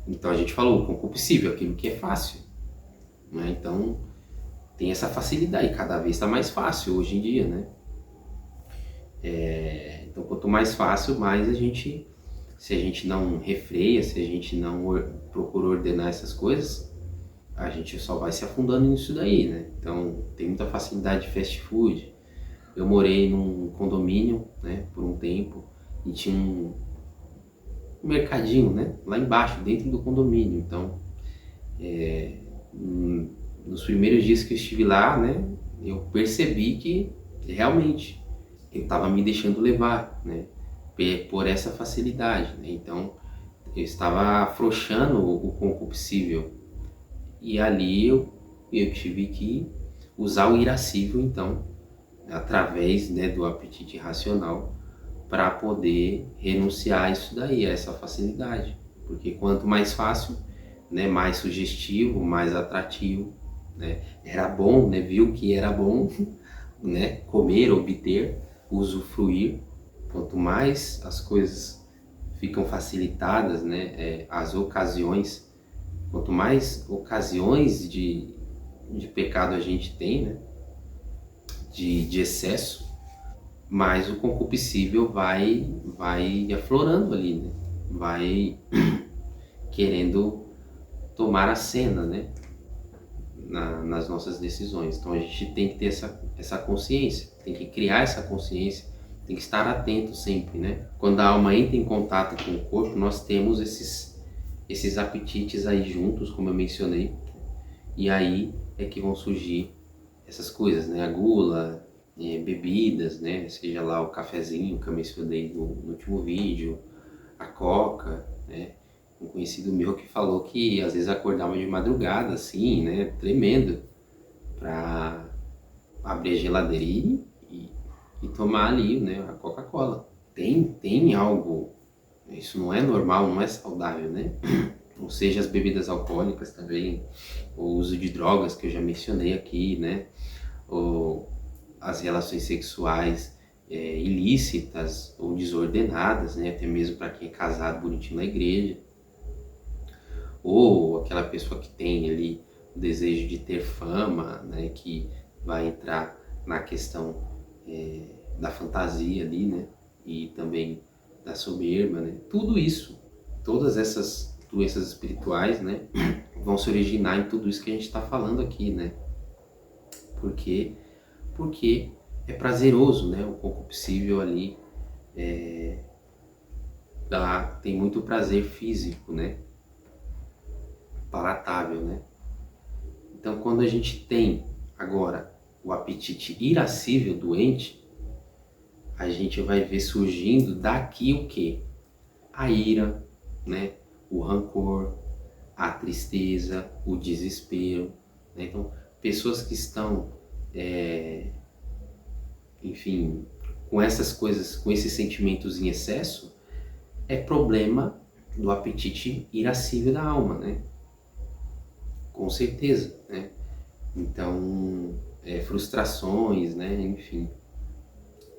Então a gente falou, concupiscível, aquilo que é fácil, né? Então tem essa facilidade, cada vez está mais fácil hoje em dia, né? Então quanto mais fácil, mais se a gente não refreia, se a gente não procura ordenar essas coisas, a gente só vai se afundando nisso daí, né? Então tem muita facilidade de fast food. Eu morei num condomínio, né, por um tempo, e tinha um mercadinho, né, lá embaixo, dentro do condomínio. Então nos primeiros dias que eu estive lá, né, eu percebi que realmente eu estava me deixando levar, né, por essa facilidade, né? Então eu estava afrouxando o concupiscível e ali eu tive que usar o irascível, então, através, né, do apetite racional, para poder renunciar a isso daí, a essa facilidade. Porque quanto mais fácil, né, mais sugestivo, mais atrativo, né, era bom, né, viu que era bom, né, comer, obter, usufruir. Quanto mais as coisas ficam facilitadas, né, as ocasiões, quanto mais ocasiões de pecado a gente tem, né, de excesso, mais o concupiscível vai aflorando ali, né? Vai querendo tomar a cena, né? Nas nossas decisões. Então a gente tem que ter essa consciência, tem que criar essa consciência, tem que estar atento sempre, né? Quando a alma entra em contato com o corpo, nós temos esses apetites aí juntos, como eu mencionei, e aí é que vão surgir essas coisas, né? A gula, bebidas, né? Seja lá o cafezinho que eu mencionei no último vídeo, a coca, né? Um conhecido meu que falou que às vezes acordava de madrugada, assim, né? Tremendo, para abrir a geladeira e tomar ali, né? A Coca-Cola. Tem algo, isso não é normal, não é saudável, né? Ou seja, as bebidas alcoólicas também, o uso de drogas que eu já mencionei aqui, né? Ou as relações sexuais ilícitas ou desordenadas, né? Até mesmo para quem é casado bonitinho na igreja. Ou aquela pessoa que tem ali o desejo de ter fama, né? Que vai entrar na questão da fantasia ali, né? E também da soberba, né? Tudo isso, todas essas doenças espirituais, né? Vão se originar em tudo isso que a gente está falando aqui, né? Porque é prazeroso, né? O concupiscível ali tem muito prazer físico, né? Palatável, né? Então, quando a gente tem agora o apetite irascível doente, a gente vai ver surgindo daqui o quê? A ira, né? O rancor, a tristeza, o desespero, né? Então, pessoas que estão enfim, com essas coisas, com esses sentimentos em excesso, é problema do apetite irascível da alma, né? Com certeza, né? Então, frustrações, né? Enfim,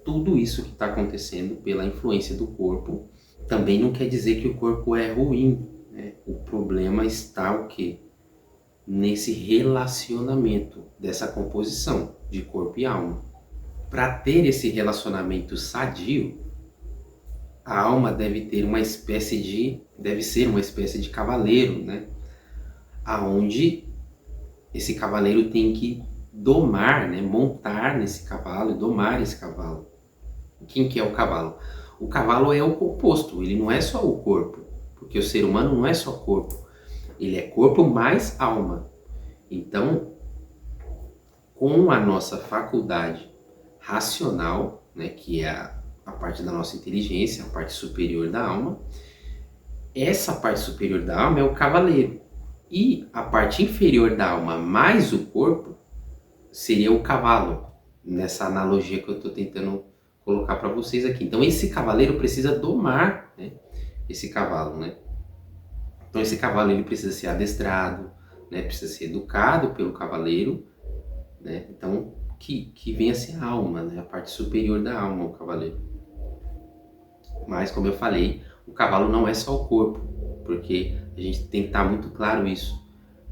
tudo isso que está acontecendo pela influência do corpo, também não quer dizer que o corpo é ruim, né? O problema está o quê? Nesse relacionamento dessa composição de corpo e alma. Para ter esse relacionamento sadio, a alma deve ser uma espécie de cavaleiro, né? Aonde esse cavaleiro tem que domar, né? Montar nesse cavalo e domar esse cavalo. Quem que é o cavalo? O cavalo é o composto, ele não é só o corpo, porque o ser humano não é só corpo, ele é corpo mais alma. Então, com a nossa faculdade racional, né, que é a parte da nossa inteligência, a parte superior da alma, essa parte superior da alma é o cavaleiro. E a parte inferior da alma mais o corpo seria o cavalo, nessa analogia que eu estou tentando colocar para vocês aqui. Então esse cavaleiro precisa domar, né, esse cavalo, né? Então esse cavalo ele precisa ser adestrado, né, precisa ser educado pelo cavaleiro, né? Então que venha a ser a alma, né, a parte superior da alma, o cavaleiro. Mas como eu falei, o cavalo não é só o corpo, porque a gente tem que estar muito claro isso,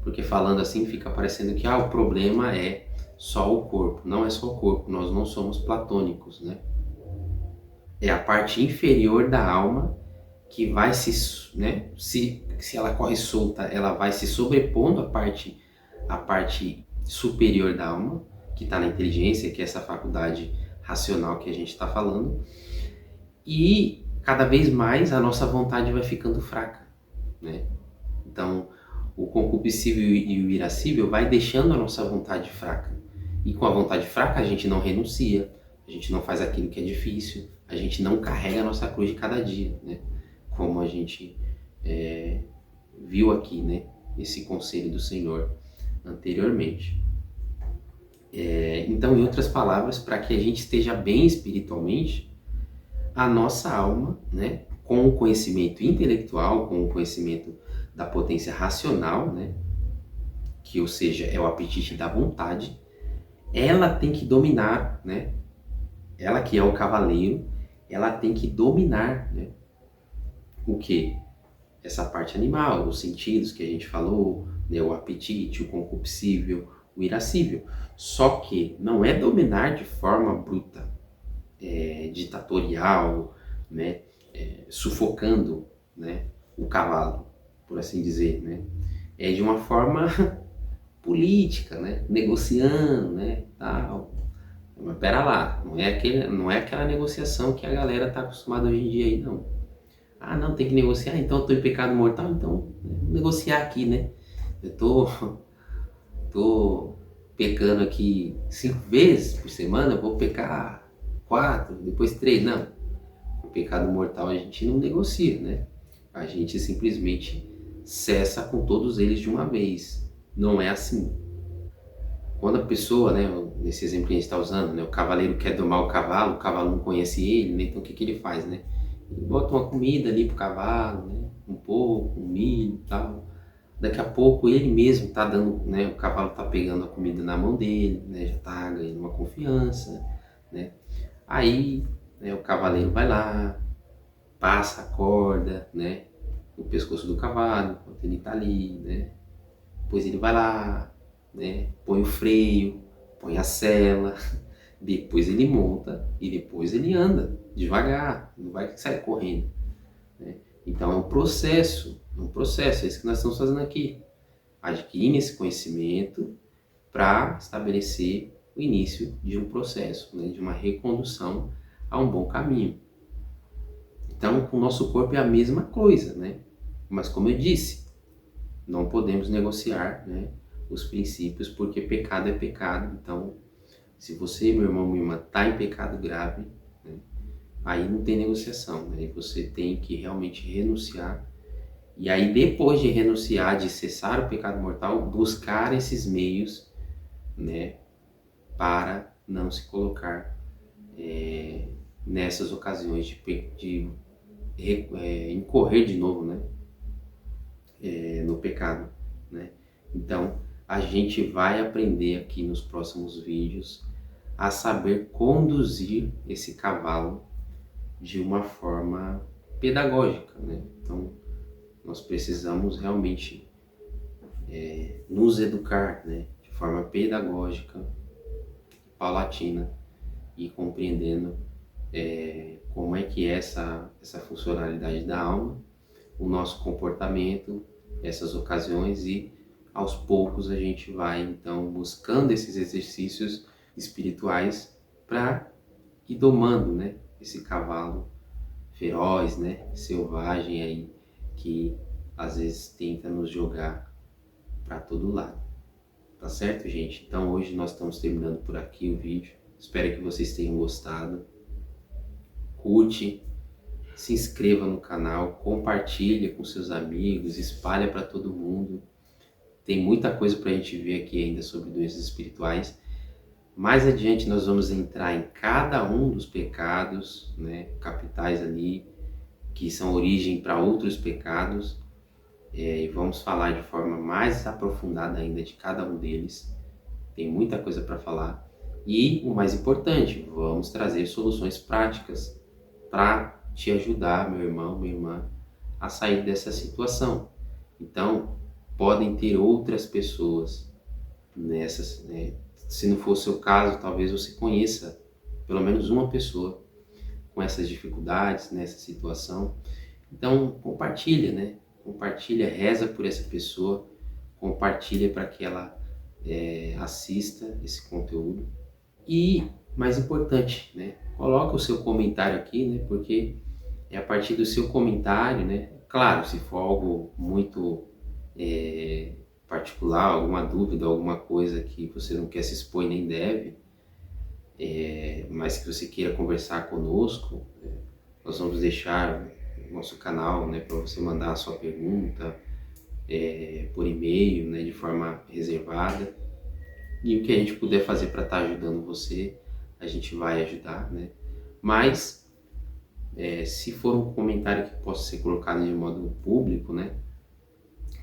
porque falando assim fica parecendo que o problema é só o corpo. Não é só o corpo, nós não somos platônicos, né? É a parte inferior da alma que vai né? Se ela corre solta, ela vai se sobrepondo à parte superior da alma, que está na inteligência, que é essa faculdade racional que a gente está falando, e cada vez mais a nossa vontade vai ficando fraca, né? Então, O concupiscível e o irascível vai deixando a nossa vontade fraca. E com a vontade fraca a gente não renuncia, a gente não faz aquilo que é difícil, a gente não carrega a nossa cruz de cada dia, né? Como a gente viu aqui, né? Esse conselho do Senhor anteriormente. Então, em outras palavras, para que a gente esteja bem espiritualmente, a nossa alma, né, com o conhecimento intelectual, com o conhecimento da potência racional, né, que ou seja, é o apetite da vontade, ela tem que dominar, né, ela que é o cavaleiro, ela tem que dominar, né, o que? Essa parte animal, os sentidos que a gente falou, né, o apetite, o concupiscível, o irascível. Só que não é dominar de forma bruta, ditatorial, né, sufocando, né, o cavalo, por assim dizer, né. É de uma forma política, né, negociando, né, tal. Mas pera lá, não é aquela negociação que a galera tá acostumada hoje em dia aí, não. Ah, não, tem que negociar, então eu tô em pecado mortal, então vou negociar aqui, né. Eu tô pecando aqui 5 vezes por semana, eu vou pecar 4, depois 3, não. O pecado mortal a gente não negocia, né? A gente simplesmente cessa com todos eles de uma vez. Não é assim. Quando a pessoa, né, nesse exemplo que a gente está usando, né, o cavaleiro quer domar o cavalo não conhece ele, né, então o que que ele faz, né? Ele bota uma comida ali pro cavalo, né, um pouco, um milho e tal. Daqui a pouco ele mesmo tá dando, né, o cavalo tá pegando a comida na mão dele, né, já tá ganhando uma confiança, né? Aí, né, o cavaleiro vai lá, passa a corda, né, no pescoço do cavalo, enquanto ele tá ali, né? Depois ele vai lá, né, põe o freio, põe a sela, depois ele monta e depois ele anda devagar, não vai sair correndo, né? Então é um processo, é isso que nós estamos fazendo aqui, adquirindo esse conhecimento para estabelecer o início de um processo, né, de uma recondução a um bom caminho. Então, com o nosso corpo é a mesma coisa, né? Mas como eu disse, não podemos negociar, né, os princípios, porque pecado é pecado. Então, se você, meu irmão, minha irmã, está em pecado grave, né, aí não tem negociação, né? Você tem que realmente renunciar. E aí, depois de renunciar, de cessar o pecado mortal, buscar esses meios, né, para não se colocar nessas ocasiões de incorrer de novo, né, no pecado, né? Então, a gente vai aprender aqui nos próximos vídeos a saber conduzir esse cavalo de uma forma pedagógica, né? Então, nós precisamos realmente nos educar, né, de forma pedagógica, paulatina e compreendendo como é que é essa funcionalidade da alma, o nosso comportamento, essas ocasiões, e aos poucos a gente vai então buscando esses exercícios espirituais para ir domando, né, esse cavalo feroz, né, selvagem aí, que às vezes tenta nos jogar para todo lado. Tá certo, gente? Então hoje nós estamos terminando por aqui o vídeo. Espero que vocês tenham gostado. Curte, se inscreva no canal, compartilha com seus amigos, espalha para todo mundo. Tem muita coisa para a gente ver aqui ainda sobre doenças espirituais. Mais adiante nós vamos entrar em cada um dos pecados, né, capitais ali, que são origem para outros pecados, e vamos falar de forma mais aprofundada ainda de cada um deles. Tem muita coisa para falar. E o mais importante, vamos trazer soluções práticas para te ajudar, meu irmão, minha irmã, a sair dessa situação. Então, podem ter outras pessoas nessas, né? Se não for o seu caso, talvez você conheça pelo menos uma pessoa com essas dificuldades, nessa situação. Então, compartilha, né? Compartilha, reza por essa pessoa, compartilha para que ela assista esse conteúdo. E, mais importante, né? Coloca o seu comentário aqui, né? Porque é a partir do seu comentário, né? Claro, se for algo muito particular, alguma dúvida, alguma coisa que você não quer se expor e nem deve, mas que você queira conversar conosco, nós vamos deixar o nosso canal, né, para você mandar a sua pergunta por e-mail, né, de forma reservada. E o que a gente puder fazer para estar ajudando você, a gente vai ajudar, né? Mas se for um comentário que possa ser colocado de modo público, né?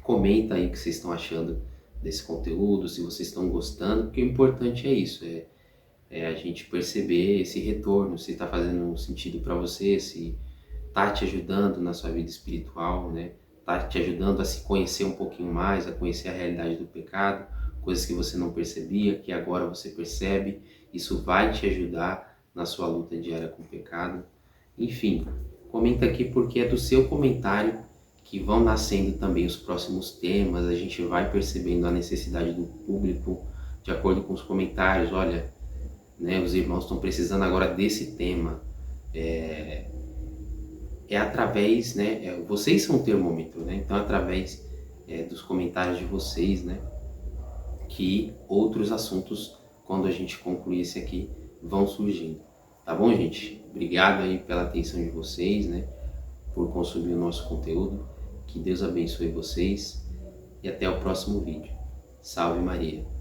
Comenta aí o que vocês estão achando desse conteúdo, se vocês estão gostando, porque o importante é isso, é a gente perceber esse retorno, se está fazendo sentido para você, se está te ajudando na sua vida espiritual, né? Está te ajudando a se conhecer um pouquinho mais, a conhecer a realidade do pecado, coisas que você não percebia, que agora você percebe. Isso vai te ajudar na sua luta diária com o pecado. Enfim, comenta aqui porque é do seu comentário que vão nascendo também os próximos temas. A gente vai percebendo a necessidade do público de acordo com os comentários. Olha, né, os irmãos estão precisando agora desse tema. Através, né, vocês são o termômetro, né, então através dos comentários de vocês, né, que outros assuntos, quando a gente concluir esse aqui, vão surgindo. Tá bom, gente? Obrigado aí pela atenção de vocês, né, por consumir o nosso conteúdo. Que Deus abençoe vocês e até o próximo vídeo. Salve Maria!